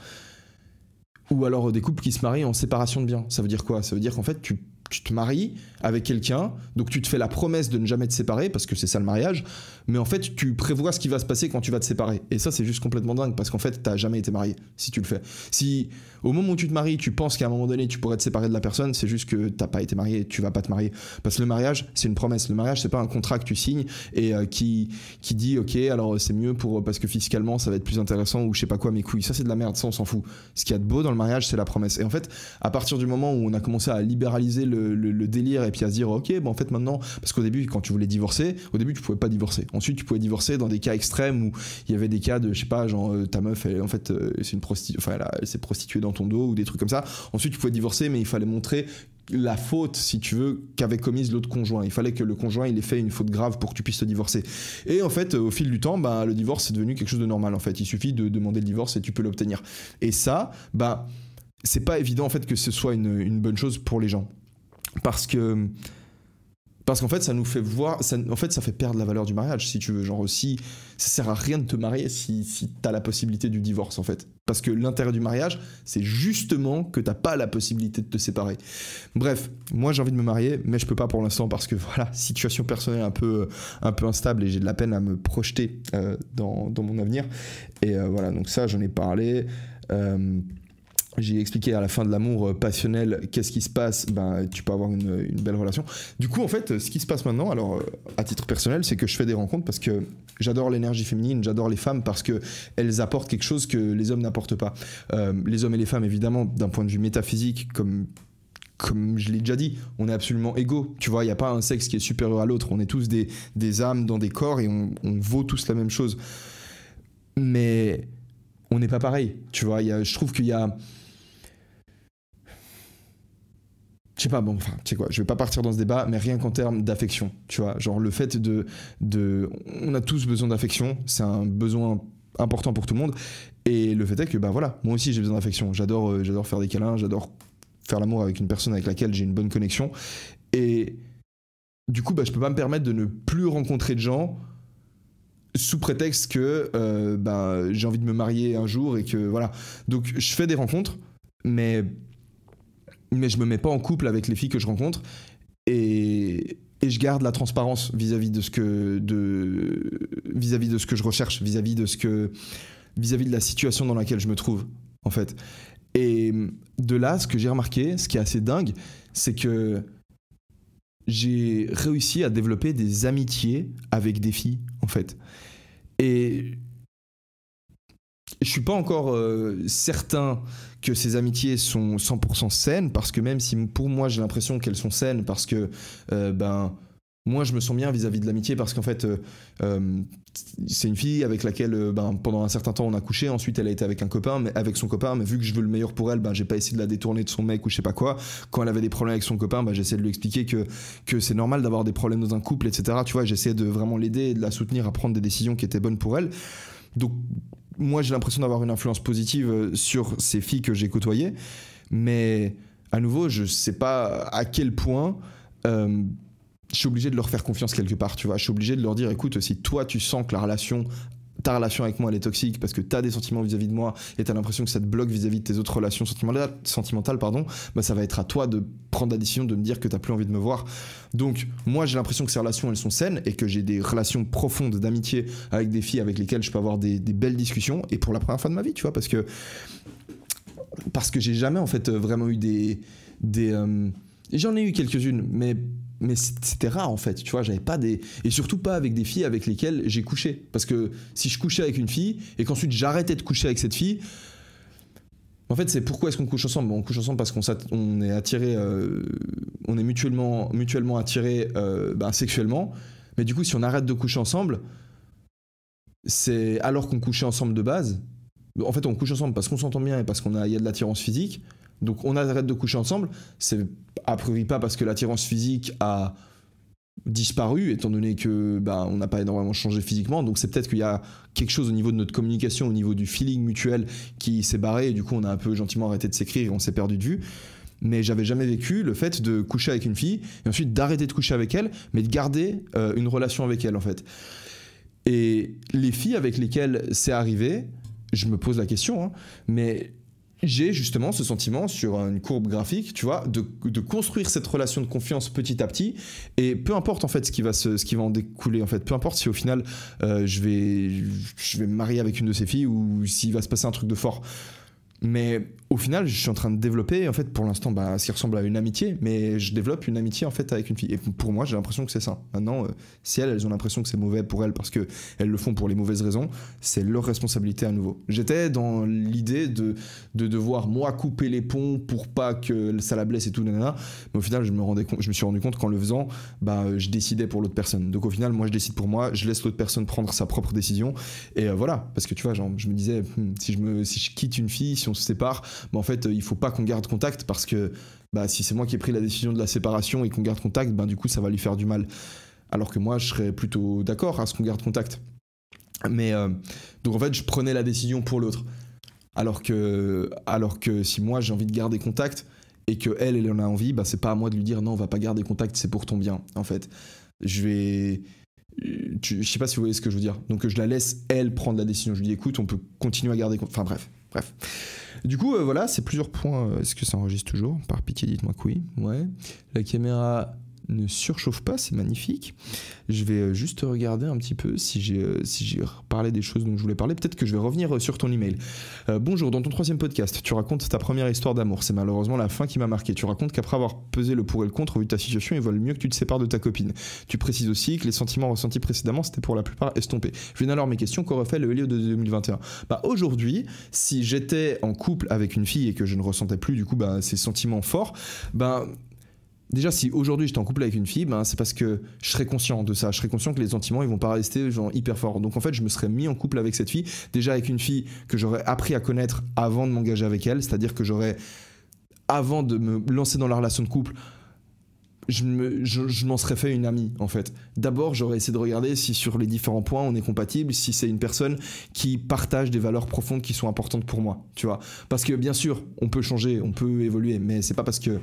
Ou alors des couples qui se marient en séparation de biens. Ça veut dire quoi ? Ça veut dire qu'en fait, tu te maries avec quelqu'un, donc tu te fais la promesse de ne jamais te séparer, parce que c'est ça le mariage, mais en fait, tu prévois ce qui va se passer quand tu vas te séparer. Et ça, c'est juste complètement dingue, parce qu'en fait, t'as jamais été marié, si tu le fais. Si, au moment où tu te maries, tu penses qu'à un moment donné, tu pourrais te séparer de la personne, c'est juste que t'as pas été marié, tu vas pas te marier. Parce que le mariage, c'est une promesse. Le mariage, c'est pas un contrat que tu signes et qui dit, ok, alors c'est mieux parce que fiscalement, ça va être plus intéressant, ou je sais pas quoi, mes couilles. Ça, c'est de la merde, ça, on s'en fout. Ce qu'il y a de beau dans le mariage, c'est la promesse. Et en fait, à partir du moment où on a commencé à libéraliser le délire et puis à se dire ok, bon en fait maintenant, parce qu'au début quand tu voulais divorcer, au début tu pouvais pas divorcer, ensuite tu pouvais divorcer dans des cas extrêmes où il y avait des cas de je sais pas, genre ta meuf elle, en fait c'est une prostituée, enfin elle s'est prostituée dans ton dos ou des trucs comme ça. Ensuite tu pouvais divorcer, mais il fallait montrer la faute, si tu veux, qu'avait commise l'autre conjoint. Il fallait que le conjoint il ait fait une faute grave pour que tu puisses te divorcer. Et en fait au fil du temps, bah, le divorce c'est devenu quelque chose de normal en fait. Il suffit de demander le divorce et tu peux l'obtenir. Et ça, bah c'est pas évident en fait que ce soit une bonne chose pour les gens. Parce qu'en fait ça nous fait voir ça fait perdre la valeur du mariage, si tu veux. Genre aussi ça sert à rien de te marier si t'as la possibilité du divorce en fait, parce que l'intérêt du mariage c'est justement que t'as pas la possibilité de te séparer. Bref, moi j'ai envie de me marier, mais je peux pas pour l'instant parce que voilà, situation personnelle un peu instable et j'ai de la peine à me projeter dans mon avenir. Et voilà, donc ça j'en ai parlé. J'ai expliqué à la fin de l'amour passionnel qu'est-ce qui se passe, ben, tu peux avoir une belle relation. Du coup, en fait, ce qui se passe maintenant, alors à titre personnel, c'est que je fais des rencontres parce que j'adore l'énergie féminine, j'adore les femmes parce qu'elles apportent quelque chose que les hommes n'apportent pas. Les hommes et les femmes, évidemment, d'un point de vue métaphysique, comme je l'ai déjà dit, on est absolument égaux. Tu vois, il n'y a pas un sexe qui est supérieur à l'autre. On est tous des âmes dans des corps et on vaut tous la même chose. Mais on n'est pas pareil. Tu vois, je trouve qu'il y a... Je sais pas, bon, enfin, tu sais quoi, je vais pas partir dans ce débat, mais rien qu'en termes d'affection, tu vois, genre le fait on a tous besoin d'affection, c'est un besoin important pour tout le monde, et le fait est que, bah voilà, moi aussi j'ai besoin d'affection, j'adore faire des câlins, j'adore faire l'amour avec une personne avec laquelle j'ai une bonne connexion, et du coup, bah je peux pas me permettre de ne plus rencontrer de gens sous prétexte que j'ai envie de me marier un jour, et que voilà, donc je fais des rencontres, mais je me mets pas en couple avec les filles que je rencontre et je garde la transparence vis-à-vis de ce que je recherche, vis-à-vis de la situation dans laquelle je me trouve en fait. Et de là, ce que j'ai remarqué, ce qui est assez dingue, c'est que j'ai réussi à développer des amitiés avec des filles en fait. Et je suis pas encore certain que ces amitiés sont 100% saines, parce que même si pour moi j'ai l'impression qu'elles sont saines, parce que moi je me sens bien vis-à-vis de l'amitié, parce qu'en fait c'est une fille avec laquelle pendant un certain temps on a couché, ensuite elle a été avec son copain, mais vu que je veux le meilleur pour elle, j'ai pas essayé de la détourner de son mec ou je sais pas quoi. Quand elle avait des problèmes avec son copain, j'essayais de lui expliquer que c'est normal d'avoir des problèmes dans un couple, etc. Tu vois, j'essayais de vraiment l'aider et de la soutenir à prendre des décisions qui étaient bonnes pour elle. Donc moi j'ai l'impression d'avoir une influence positive sur ces filles que j'ai côtoyées, mais à nouveau je sais pas à quel point je suis obligé de leur faire confiance quelque part, tu vois. Je suis obligé de leur dire, écoute, si toi tu sens que ta relation avec moi elle est toxique parce que tu as des sentiments vis-à-vis de moi et tu as l'impression que ça te bloque vis-à-vis de tes autres relations sentimentales, bah ça va être à toi de prendre la décision de me dire que tu n'as plus envie de me voir. Donc moi j'ai l'impression que ces relations elles sont saines et que j'ai des relations profondes d'amitié avec des filles avec lesquelles je peux avoir des belles discussions, et pour la première fois de ma vie, tu vois, parce que j'ai jamais en fait vraiment eu j'en ai eu quelques-unes, mais c'était rare en fait, tu vois, j'avais pas et surtout pas avec des filles avec lesquelles j'ai couché, parce que si je couchais avec une fille et qu'ensuite j'arrêtais de coucher avec cette fille, en fait c'est pourquoi est-ce qu'on couche ensemble? On couche ensemble parce qu'on est attiré, on est mutuellement attiré sexuellement, mais du coup si on arrête de coucher ensemble, c'est alors qu'on couchait ensemble de base. En fait on couche ensemble parce qu'on s'entend bien et parce qu'il y a de l'attirance physique. Donc on arrête de coucher ensemble, c'est a priori pas parce que l'attirance physique a disparu, étant donné que on n'a pas énormément changé physiquement, donc c'est peut-être qu'il y a quelque chose au niveau de notre communication, au niveau du feeling mutuel qui s'est barré, et du coup on a un peu gentiment arrêté de s'écrire et on s'est perdu de vue. Mais j'avais jamais vécu le fait de coucher avec une fille et ensuite d'arrêter de coucher avec elle, mais de garder une relation avec elle en fait. Et les filles avec lesquelles c'est arrivé, je me pose la question, hein, mais j'ai justement ce sentiment sur une courbe graphique, tu vois, de construire cette relation de confiance petit à petit, et peu importe en fait ce qui va en découler, en fait, peu importe si au final je vais me marier avec une de ces filles ou s'il va se passer un truc de fort. Mais au final, je suis en train de développer, en fait, pour l'instant, ce qui ressemble à une amitié, mais je développe une amitié, en fait, avec une fille. Et pour moi, j'ai l'impression que c'est ça. Maintenant, si elles ont l'impression que c'est mauvais pour elles parce qu'elles le font pour les mauvaises raisons, c'est leur responsabilité à nouveau. J'étais dans l'idée de devoir, moi, couper les ponts pour pas que ça la blesse et tout, nanana. Mais au final, je me suis rendu compte qu'en le faisant, je décidais pour l'autre personne. Donc au final, moi, je décide pour moi, je laisse l'autre personne prendre sa propre décision. Et voilà. Parce que tu vois, genre, je me disais, si je quitte une fille, si on se sépare, en fait il faut pas qu'on garde contact, parce que si c'est moi qui ai pris la décision de la séparation et qu'on garde contact, du coup ça va lui faire du mal, alors que moi je serais plutôt d'accord à ce qu'on garde contact. Mais donc en fait je prenais la décision pour l'autre, alors que si moi j'ai envie de garder contact et que elle en a envie, c'est pas à moi de lui dire non on va pas garder contact, c'est pour ton bien en fait. Je sais pas si vous voyez ce que je veux dire. Donc je la laisse elle prendre la décision, je lui dis écoute on peut continuer à garder contact, enfin bref. Du coup, voilà, c'est plusieurs points. Est-ce que ça enregistre toujours? Par pitié, dites-moi que oui. Ouais. La caméra ne surchauffe pas, c'est magnifique. Je vais juste regarder un petit peu si j'ai parlé des choses dont je voulais parler. Peut-être que je vais revenir sur ton email. Bonjour, dans ton 3e podcast, tu racontes ta première histoire d'amour. C'est malheureusement la fin qui m'a marqué. Tu racontes qu'après avoir pesé le pour et le contre, vu ta situation, il vaut le mieux que tu te sépares de ta copine. Tu précises aussi que les sentiments ressentis précédemment, c'était pour la plupart estompés. Je viens alors mes questions. Qu'aurait fait le Elio de 2021? Aujourd'hui, si j'étais en couple avec une fille et que je ne ressentais plus du coup ces sentiments forts, déjà, si aujourd'hui j'étais en couple avec une fille, c'est parce que je serais conscient de ça. Je serais conscient que les sentiments, ils vont pas rester hyper forts. Donc en fait, je me serais mis en couple avec cette fille, déjà avec une fille que j'aurais appris à connaître avant de m'engager avec elle. C'est-à-dire que avant de me lancer dans la relation de couple, je m'en serais fait une amie en fait. D'abord j'aurais essayé de regarder si sur les différents points on est compatible, si c'est une personne qui partage des valeurs profondes qui sont importantes pour moi, tu vois. Parce que bien sûr on peut changer, on peut évoluer, mais c'est pas parce que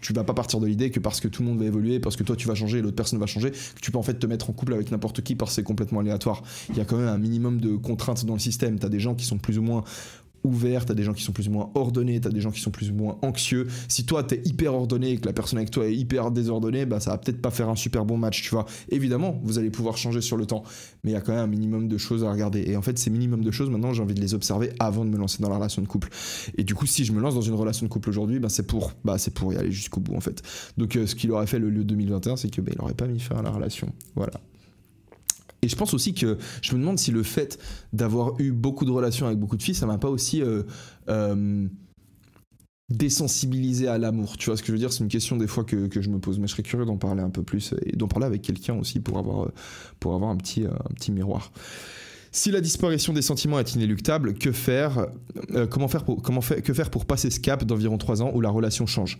tu vas pas partir de l'idée que parce que tout le monde va évoluer, parce que toi tu vas changer et l'autre personne va changer, que tu peux en fait te mettre en couple avec n'importe qui parce que c'est complètement aléatoire. Il y a quand même un minimum de contraintes dans le système. T'as des gens qui sont plus ou moins ouverts, t'as des gens qui sont plus ou moins ordonnés, t'as des gens qui sont plus ou moins anxieux. Si toi t'es hyper ordonné et que la personne avec toi est hyper désordonnée, ça va peut-être pas faire un super bon match, tu vois. Évidemment, vous allez pouvoir changer sur le temps, mais il y a quand même un minimum de choses à regarder. Et en fait, ces minimums de choses, maintenant, j'ai envie de les observer avant de me lancer dans la relation de couple. Et du coup, si je me lance dans une relation de couple aujourd'hui, c'est pour y aller jusqu'au bout, en fait. Donc, ce qu'il aurait fait le 2021, c'est que il aurait pas mis fin à la relation. Voilà. Et je pense aussi que je me demande si le fait d'avoir eu beaucoup de relations avec beaucoup de filles, ça m'a pas aussi désensibilisé à l'amour. Tu vois ce que je veux dire? C'est une question des fois que je me pose, mais je serais curieux d'en parler un peu plus et d'en parler avec quelqu'un aussi pour avoir un petit miroir. Si la disparition des sentiments est inéluctable, que faire? Que faire pour passer ce cap d'environ 3 ans où la relation change?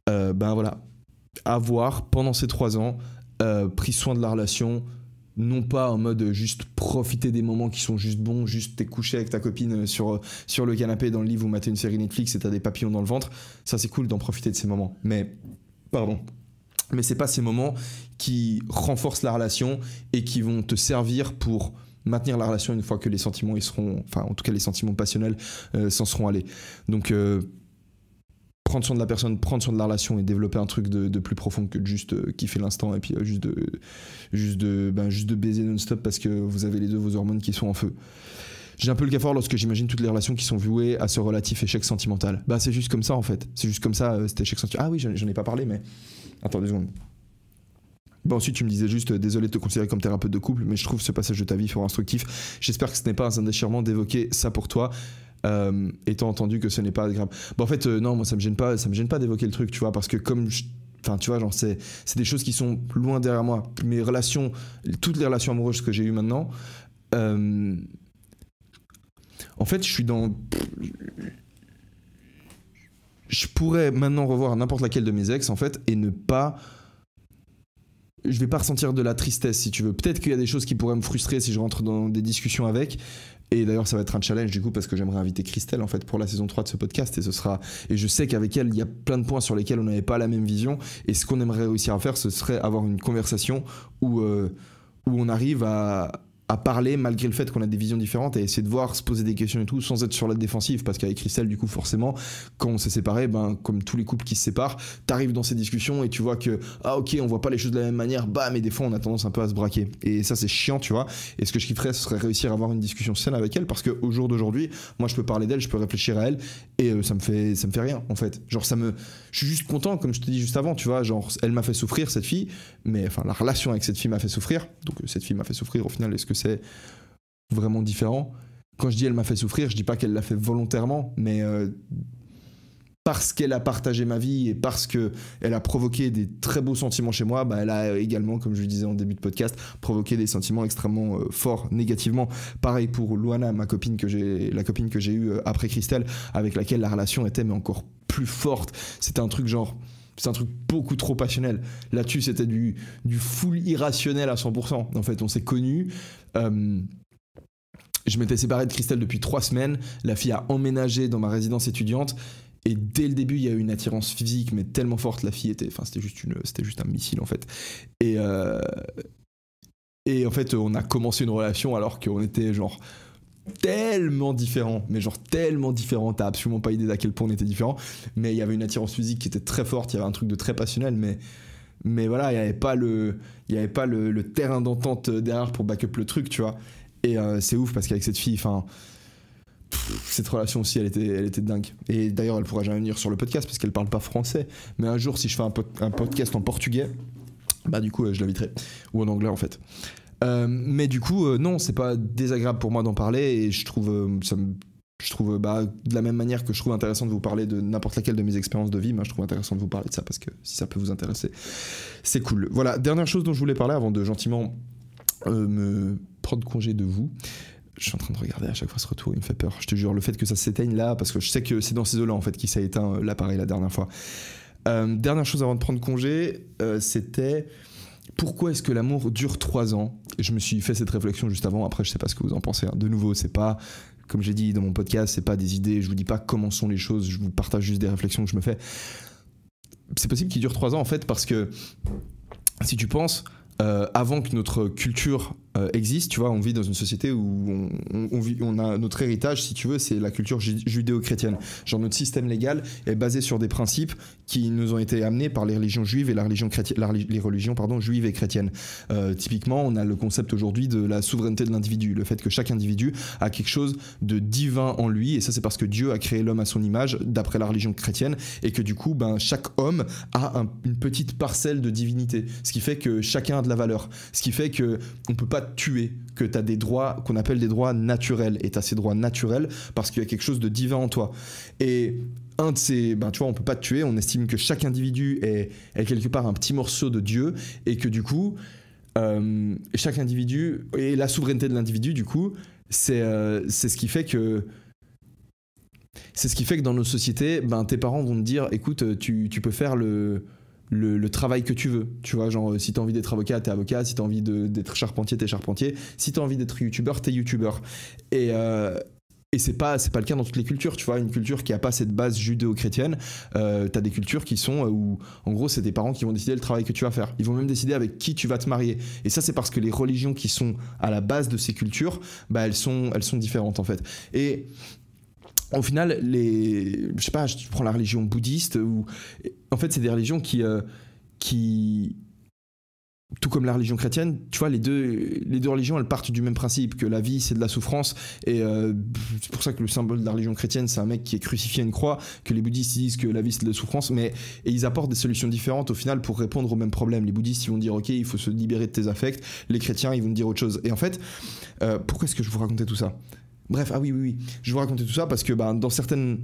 Voilà, avoir pendant ces 3 ans pris soin de la relation. Non pas en mode juste profiter des moments qui sont juste bons, juste t'es couché avec ta copine sur le canapé dans le lit, vous matez une série Netflix et t'as des papillons dans le ventre. Ça c'est cool d'en profiter de ces moments. Mais Mais c'est pas ces moments qui renforcent la relation et qui vont te servir pour maintenir la relation une fois que les sentiments ils seront, enfin en tout cas les sentiments passionnels s'en seront allés. Donc prendre soin de la personne, prendre soin de la relation et développer un truc de plus profond que de juste kiffer l'instant et puis juste de baiser non-stop parce que vous avez les deux vos hormones qui sont en feu. J'ai un peu le cafard lorsque j'imagine toutes les relations qui sont vouées à ce relatif échec sentimental. Bah c'est juste comme ça en fait. C'est juste comme ça cet échec sentimental. Ah oui, j'en ai pas parlé mais... Attends 2 secondes. Bon, ensuite tu me disais juste désolé de te considérer comme thérapeute de couple, mais je trouve ce passage de ta vie fort instructif. J'espère que ce n'est pas un déchirement d'évoquer ça pour toi. Étant entendu que ce n'est pas agréable. Bon en fait non, moi ça me gêne pas d'évoquer le truc, tu vois, parce que comme enfin tu vois, genre c'est des choses qui sont loin derrière moi. Mes relations, toutes les relations amoureuses que j'ai eues maintenant, en fait, je pourrais maintenant revoir n'importe laquelle de mes ex, en fait, et ne pas... Je vais pas ressentir de la tristesse, si tu veux. Peut-être qu'il y a des choses qui pourraient me frustrer si je rentre dans des discussions avec. Et d'ailleurs, ça va être un challenge, du coup, parce que j'aimerais inviter Christelle, en fait, pour la saison 3 de ce podcast. Et je sais qu'avec elle, il y a plein de points sur lesquels on n'avait pas la même vision. Et ce qu'on aimerait réussir à faire, ce serait avoir une conversation où on arrive à parler malgré le fait qu'on a des visions différentes et essayer de voir, se poser des questions et tout sans être sur la défensive, parce qu'avec Christelle du coup forcément quand on s'est séparés, comme tous les couples qui se séparent, t'arrives dans ces discussions et tu vois que ok on voit pas les choses de la même manière, mais des fois on a tendance un peu à se braquer et ça c'est chiant, tu vois. Et ce que je kifferais ce serait réussir à avoir une discussion saine avec elle, parce qu'au jour d'aujourd'hui moi je peux parler d'elle, je peux réfléchir à elle et ça me fait rien en fait. Genre je suis juste content, comme je te dis juste avant, tu vois, genre elle m'a fait souffrir cette fille, mais enfin la relation avec cette fille m'a fait souffrir, donc cette fille m'a fait souffrir au final. Est-ce que c'est vraiment différent? Quand je dis elle m'a fait souffrir, je dis pas qu'elle l'a fait volontairement, mais parce qu'elle a partagé ma vie et parce qu'elle a provoqué des très beaux sentiments chez moi, elle a également, comme je le disais en début de podcast, provoqué des sentiments extrêmement forts négativement. Pareil pour Luana, la copine que j'ai eue après Christelle, avec laquelle la relation était mais encore plus forte. C'était un truc genre... C'est un truc beaucoup trop passionnel. Là-dessus, c'était du full irrationnel à 100%. En fait, on s'est connus. Je m'étais séparé de Christelle depuis 3 semaines. La fille a emménagé dans ma résidence étudiante. Et dès le début, il y a eu une attirance physique, mais tellement forte. La fille c'était juste un missile, en fait. Et en fait, on a commencé une relation alors qu'on était genre... tellement différent, mais genre tellement différent, t'as absolument pas idée d'à quel point on était différents, mais il y avait une attirance physique qui était très forte, il y avait un truc de très passionnel, mais voilà, il y avait pas le terrain d'entente derrière pour back up le truc, tu vois. Et c'est ouf parce qu'avec cette fille, enfin cette relation aussi elle était dingue, et d'ailleurs elle pourra jamais venir sur le podcast parce qu'elle parle pas français, mais un jour si je fais un podcast en portugais, du coup je l'inviterai, ou en anglais en fait. Mais du coup, non, c'est pas désagréable pour moi d'en parler, et je trouve de la même manière que je trouve intéressant de vous parler de n'importe laquelle de mes expériences de vie, moi je trouve intéressant de vous parler de ça parce que si ça peut vous intéresser, c'est cool. Voilà, dernière chose dont je voulais parler avant de gentiment me prendre congé de vous. Je suis en train de regarder à chaque fois ce retour, il me fait peur. Je te jure, le fait que ça s'éteigne là, parce que je sais que c'est dans ces eaux-là en fait qui s'est éteint l'appareil la dernière fois. Dernière chose avant de prendre congé, c'était... Pourquoi est-ce que l'amour dure 3 ans? Je me suis fait cette réflexion juste avant, après je sais pas ce que vous en pensez. De nouveau, c'est pas, comme j'ai dit dans mon podcast, c'est pas des idées, je vous dis pas comment sont les choses, je vous partage juste des réflexions que je me fais. C'est possible qu'il dure 3 ans en fait, parce que si tu penses, avant que notre culture existe, tu vois, on vit dans une société où on a notre héritage, si tu veux, c'est la culture judéo-chrétienne. Genre notre système légal est basé sur des principes qui nous ont été amenés par les religions juives et les religions juives et chrétiennes. Typiquement, on a le concept aujourd'hui de la souveraineté de l'individu, le fait que chaque individu a quelque chose de divin en lui, et ça c'est parce que Dieu a créé l'homme à son image, d'après la religion chrétienne, et que du coup, chaque homme a une petite parcelle de divinité, ce qui fait que chacun a de la valeur, ce qui fait que on peut pas te tuer, que tu as des droits qu'on appelle des droits naturels, et tu as ces droits naturels parce qu'il y a quelque chose de divin en toi. Et un de ces, tu vois, on peut pas te tuer, on estime que chaque individu est quelque part un petit morceau de Dieu, et que du coup chaque individu, et la souveraineté de l'individu du coup, c'est ce qui fait que dans nos sociétés, tes parents vont te dire écoute, tu peux faire le travail que tu veux, tu vois, genre si t'as envie d'être avocat, t'es avocat, si t'as envie d'être charpentier, t'es charpentier, si t'as envie d'être youtubeur, t'es youtubeur. Et Et c'est pas le cas dans toutes les cultures, tu vois. Une culture qui a pas cette base judéo-chrétienne, t'as des cultures qui sont où, en gros, c'est tes parents qui vont décider le travail que tu vas faire. Ils vont même décider avec qui tu vas te marier. Et ça, c'est parce que les religions qui sont à la base de ces cultures, bah, elles sont différentes, en fait. Et au final, je sais pas, tu prends la religion bouddhiste, en fait, c'est des religions qui tout comme la religion chrétienne, tu vois, les deux religions, elles partent du même principe, que la vie, c'est de la souffrance, et c'est pour ça que le symbole de la religion chrétienne, c'est un mec qui est crucifié à une croix, que les bouddhistes disent que la vie, c'est de la souffrance, et ils apportent des solutions différentes, au final, pour répondre au même problème. Les bouddhistes, ils vont dire, ok, il faut se libérer de tes affects, les chrétiens, ils vont dire autre chose. Et en fait, pourquoi est-ce que je vous racontais tout ça ? Bref, oui, je vous racontais tout ça parce que dans certaines...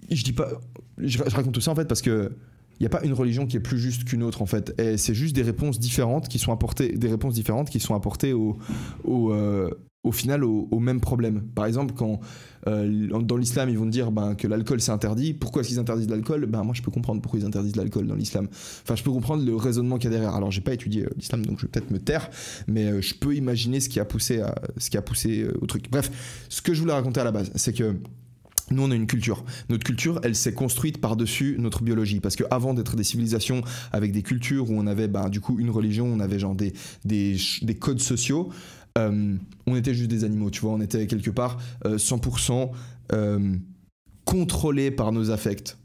Je raconte tout ça, en fait, parce que il n'y a pas une religion qui est plus juste qu'une autre, en fait. Et c'est juste des réponses différentes qui sont apportées, au final au même problème. Par exemple, quand dans l'islam, ils vont te dire que l'alcool c'est interdit, pourquoi est-ce qu'ils interdisent l'alcool ? Moi, je peux comprendre pourquoi ils interdisent l'alcool dans l'islam. Enfin, je peux comprendre le raisonnement qu'il y a derrière. Alors, j'ai pas étudié l'islam, donc je vais peut-être me taire, mais je peux imaginer ce qui a poussé au truc. Bref, ce que je voulais raconter à la base, c'est que nous, on a une culture. Notre culture, elle s'est construite par-dessus notre biologie. Parce qu'avant d'être des civilisations avec des cultures où on avait du coup une religion, on avait genre des codes sociaux, on était juste des animaux, tu vois. On était quelque part 100% contrôlés par nos affects.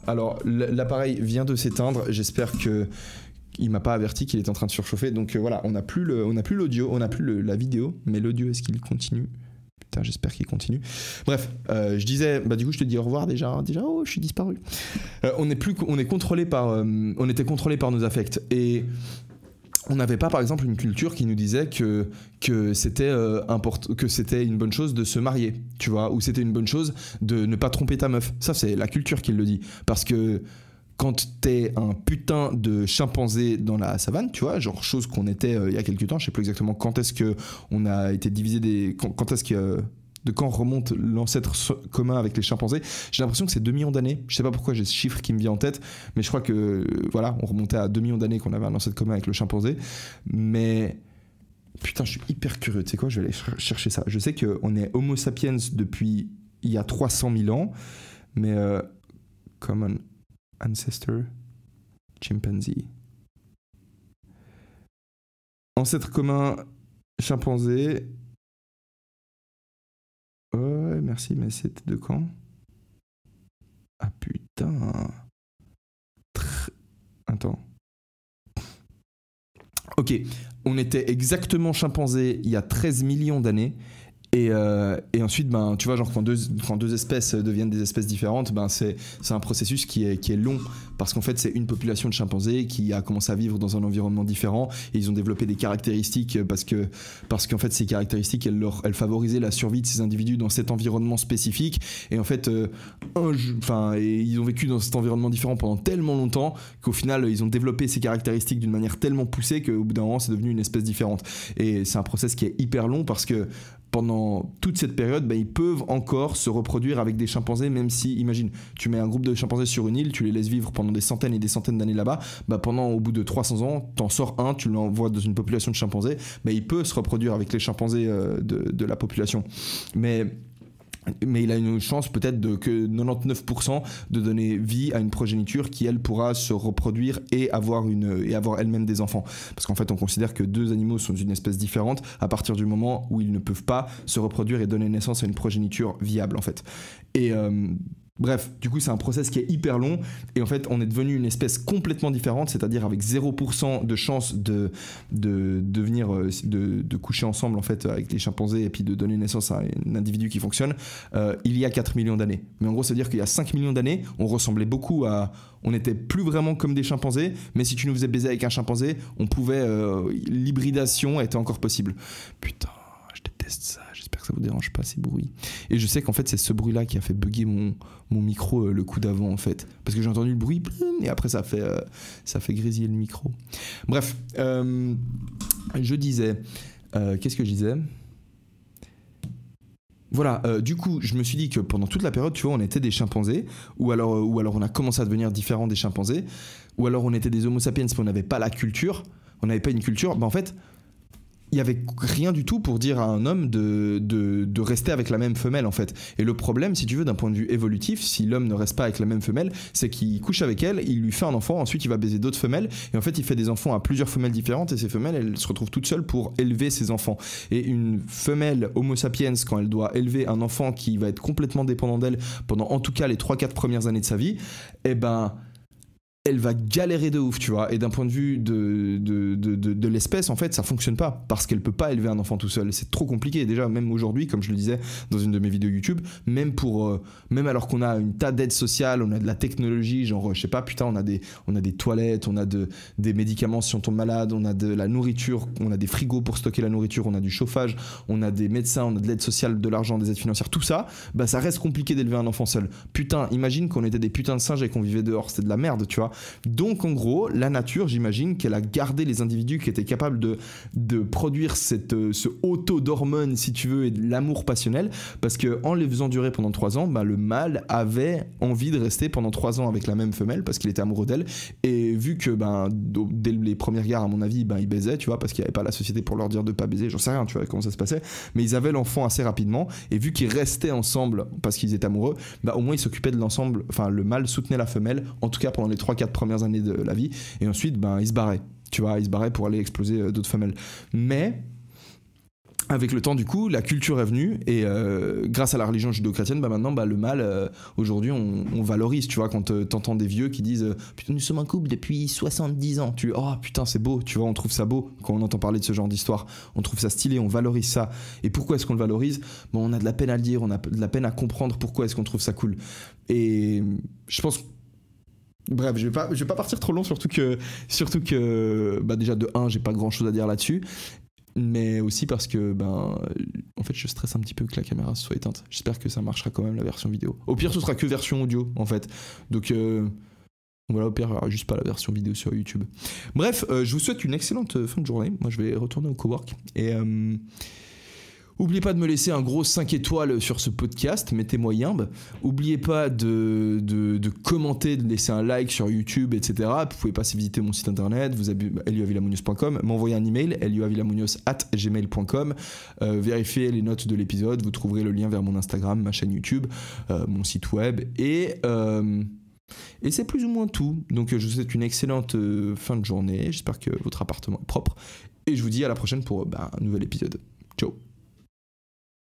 Alors, l'appareil vient de s'éteindre. J'espère que il m'a pas averti qu'il était en train de surchauffer. Donc voilà, on n'a plus l'audio, on n'a plus la vidéo. Mais l'audio, est-ce qu'il continue ? Putain, j'espère qu'il continue. Bref, je disais, du coup, je te dis au revoir déjà. Oh, je suis disparu. On était contrôlé par nos affects. Et on n'avait pas, par exemple, une culture qui nous disait que c'était une bonne chose de se marier, tu vois, ou c'était une bonne chose de ne pas tromper ta meuf. Ça, c'est la culture qui le dit. Parce que quand t'es un putain de chimpanzé dans la savane, tu vois, genre chose qu'on était il y a quelques temps, je sais plus exactement quand est-ce que on a été divisé quand est-ce que de quand remonte l'ancêtre commun avec les chimpanzés. J'ai l'impression que c'est 2 millions d'années. Je sais pas pourquoi j'ai ce chiffre qui me vient en tête, mais je crois que voilà, on remontait à 2 millions d'années qu'on avait un ancêtre commun avec le chimpanzé. Mais putain, je suis hyper curieux. Tu sais quoi, je vais aller chercher ça. Je sais qu'on est Homo sapiens depuis il y a 300 000 ans, mais common ancestor, chimpanzee. Ancêtre commun, chimpanzé. Ouais, merci, mais c'était de quand ? Ah putain. Attends. Ok, on était exactement chimpanzé il y a 13 millions d'années. Et ensuite, tu vois, genre quand deux espèces deviennent des espèces différentes, c'est un processus qui est long, parce qu'en fait, c'est une population de chimpanzés qui a commencé à vivre dans un environnement différent, et ils ont développé des caractéristiques parce qu'en fait, ces caractéristiques, elles favorisaient la survie de ces individus dans cet environnement spécifique. Et en fait, ils ont vécu dans cet environnement différent pendant tellement longtemps qu'au final, ils ont développé ces caractéristiques d'une manière tellement poussée qu'au bout d'un moment, c'est devenu une espèce différente. Et c'est un process qui est hyper long parce que pendant toute cette période, ils peuvent encore se reproduire avec des chimpanzés, même si, imagine, tu mets un groupe de chimpanzés sur une île, tu les laisses vivre pendant des centaines et des centaines d'années là-bas, au bout de 300 ans, t'en sors un, tu l'envoies dans une population de chimpanzés, il peut se reproduire avec les chimpanzés de la population. Mais il a une chance peut-être que 99% de donner vie à une progéniture qui, elle, pourra se reproduire et avoir elle-même des enfants. Parce qu'en fait, on considère que 2 animaux sont d'une espèce différente à partir du moment où ils ne peuvent pas se reproduire et donner naissance à une progéniture viable, en fait. Et bref, du coup, c'est un process qui est hyper long. Et en fait, on est devenu une espèce complètement différente, c'est-à-dire avec 0% de chance de coucher ensemble, en fait, avec les chimpanzés et puis de donner naissance à un individu qui fonctionne, il y a 4 millions d'années. Mais en gros, c'est-à-dire qu'il y a 5 millions d'années, on ressemblait beaucoup à... On n'était plus vraiment comme des chimpanzés, mais si tu nous faisais baiser avec un chimpanzé, on pouvait... l'hybridation était encore possible. Putain, je déteste ça. J'espère que ça vous dérange pas, ces bruits. Et je sais qu'en fait, c'est ce bruit-là qui a fait bugger mon micro le coup d'avant, en fait. Parce que j'ai entendu le bruit, et après, ça fait grésiller le micro. Bref, je disais... qu'est-ce que je disais ? Voilà, du coup, je me suis dit que pendant toute la période, tu vois, on était des chimpanzés, ou alors on a commencé à devenir différent des chimpanzés, ou alors on était des homo sapiens, mais on n'avait pas la culture, on n'avait pas une culture. En fait... il y avait rien du tout pour dire à un homme de rester avec la même femelle en fait. Et le problème, si tu veux, d'un point de vue évolutif, si l'homme ne reste pas avec la même femelle, c'est qu'il couche avec elle, il lui fait un enfant, ensuite il va baiser d'autres femelles, et en fait il fait des enfants à plusieurs femelles différentes, et ces femelles, elles se retrouvent toutes seules pour élever ses enfants. Et une femelle Homo sapiens, quand elle doit élever un enfant qui va être complètement dépendant d'elle pendant en tout cas les 3-4 premières années de sa vie, eh ben elle va galérer de ouf, tu vois. Et d'un point de vue de l'espèce, en fait, ça fonctionne pas. Parce qu'elle peut pas élever un enfant tout seul. C'est trop compliqué. Déjà, même aujourd'hui, comme je le disais dans une de mes vidéos YouTube, même alors qu'on a une tas d'aides sociales, on a de la technologie, genre, je sais pas, putain, on a des toilettes, on a des médicaments si on tombe malade, on a de la nourriture, on a des frigos pour stocker la nourriture, on a du chauffage, on a des médecins, on a de l'aide sociale, de l'argent, des aides financières, tout ça, bah ça reste compliqué d'élever un enfant seul. Putain, imagine qu'on était des putins de singes et qu'on vivait dehors, c'était de la merde, tu vois. Donc en gros, la nature, j'imagine qu'elle a gardé les individus qui étaient capables de produire ce haut taux d'hormones, si tu veux, et de l'amour passionnel, parce qu'en les faisant durer pendant 3 ans, bah, le mâle avait envie de rester pendant 3 ans avec la même femelle, parce qu'il était amoureux d'elle, et vu que dès les premières guerres, à mon avis, ils baisaient, tu vois, parce qu'il n'y avait pas la société pour leur dire de pas baiser, j'en sais rien, tu vois, comment ça se passait, mais ils avaient l'enfant assez rapidement, et vu qu'ils restaient ensemble parce qu'ils étaient amoureux, bah, au moins ils s'occupaient de l'ensemble, enfin le mâle soutenait la femelle, en tout cas pendant les 3-4 premières années de la vie, et ensuite il se barrait, tu vois, il se barrait pour aller exploser d'autres femelles. Mais avec le temps, du coup, la culture est venue, et grâce à la religion judéo-chrétienne, maintenant, le mâle, aujourd'hui, on valorise, tu vois, quand t'entends des vieux qui disent putain, nous sommes un couple depuis 70 ans, oh putain, c'est beau, tu vois, on trouve ça beau quand on entend parler de ce genre d'histoire, on trouve ça stylé, on valorise ça. Et pourquoi est-ce qu'on le valorise? Bon, on a de la peine à le dire, on a de la peine à comprendre pourquoi est-ce qu'on trouve ça cool. Et je pense. Bref, je vais pas partir trop long, surtout que déjà de 1, j'ai pas grand chose à dire là-dessus, mais aussi parce que en fait je stresse un petit peu que la caméra soit éteinte. J'espère que ça marchera quand même la version vidéo. Au pire ce sera que version audio en fait. Donc voilà, au pire il n'y aura juste pas la version vidéo sur YouTube. Bref, je vous souhaite une excellente fin de journée. Moi je vais retourner au cowork et oubliez pas de me laisser un gros 5 étoiles sur ce podcast, mettez-moi yimbe. Oubliez pas de commenter, de laisser un like sur YouTube, etc. Vous pouvez passer visiter mon site internet, eliavilamunoz.com, m'envoyer un email, eliavilamunoz@gmail.com, vérifiez les notes de l'épisode, vous trouverez le lien vers mon Instagram, ma chaîne YouTube, mon site web, et c'est plus ou moins tout. Donc je vous souhaite une excellente fin de journée, j'espère que votre appartement est propre, et je vous dis à la prochaine pour un nouvel épisode. Ciao.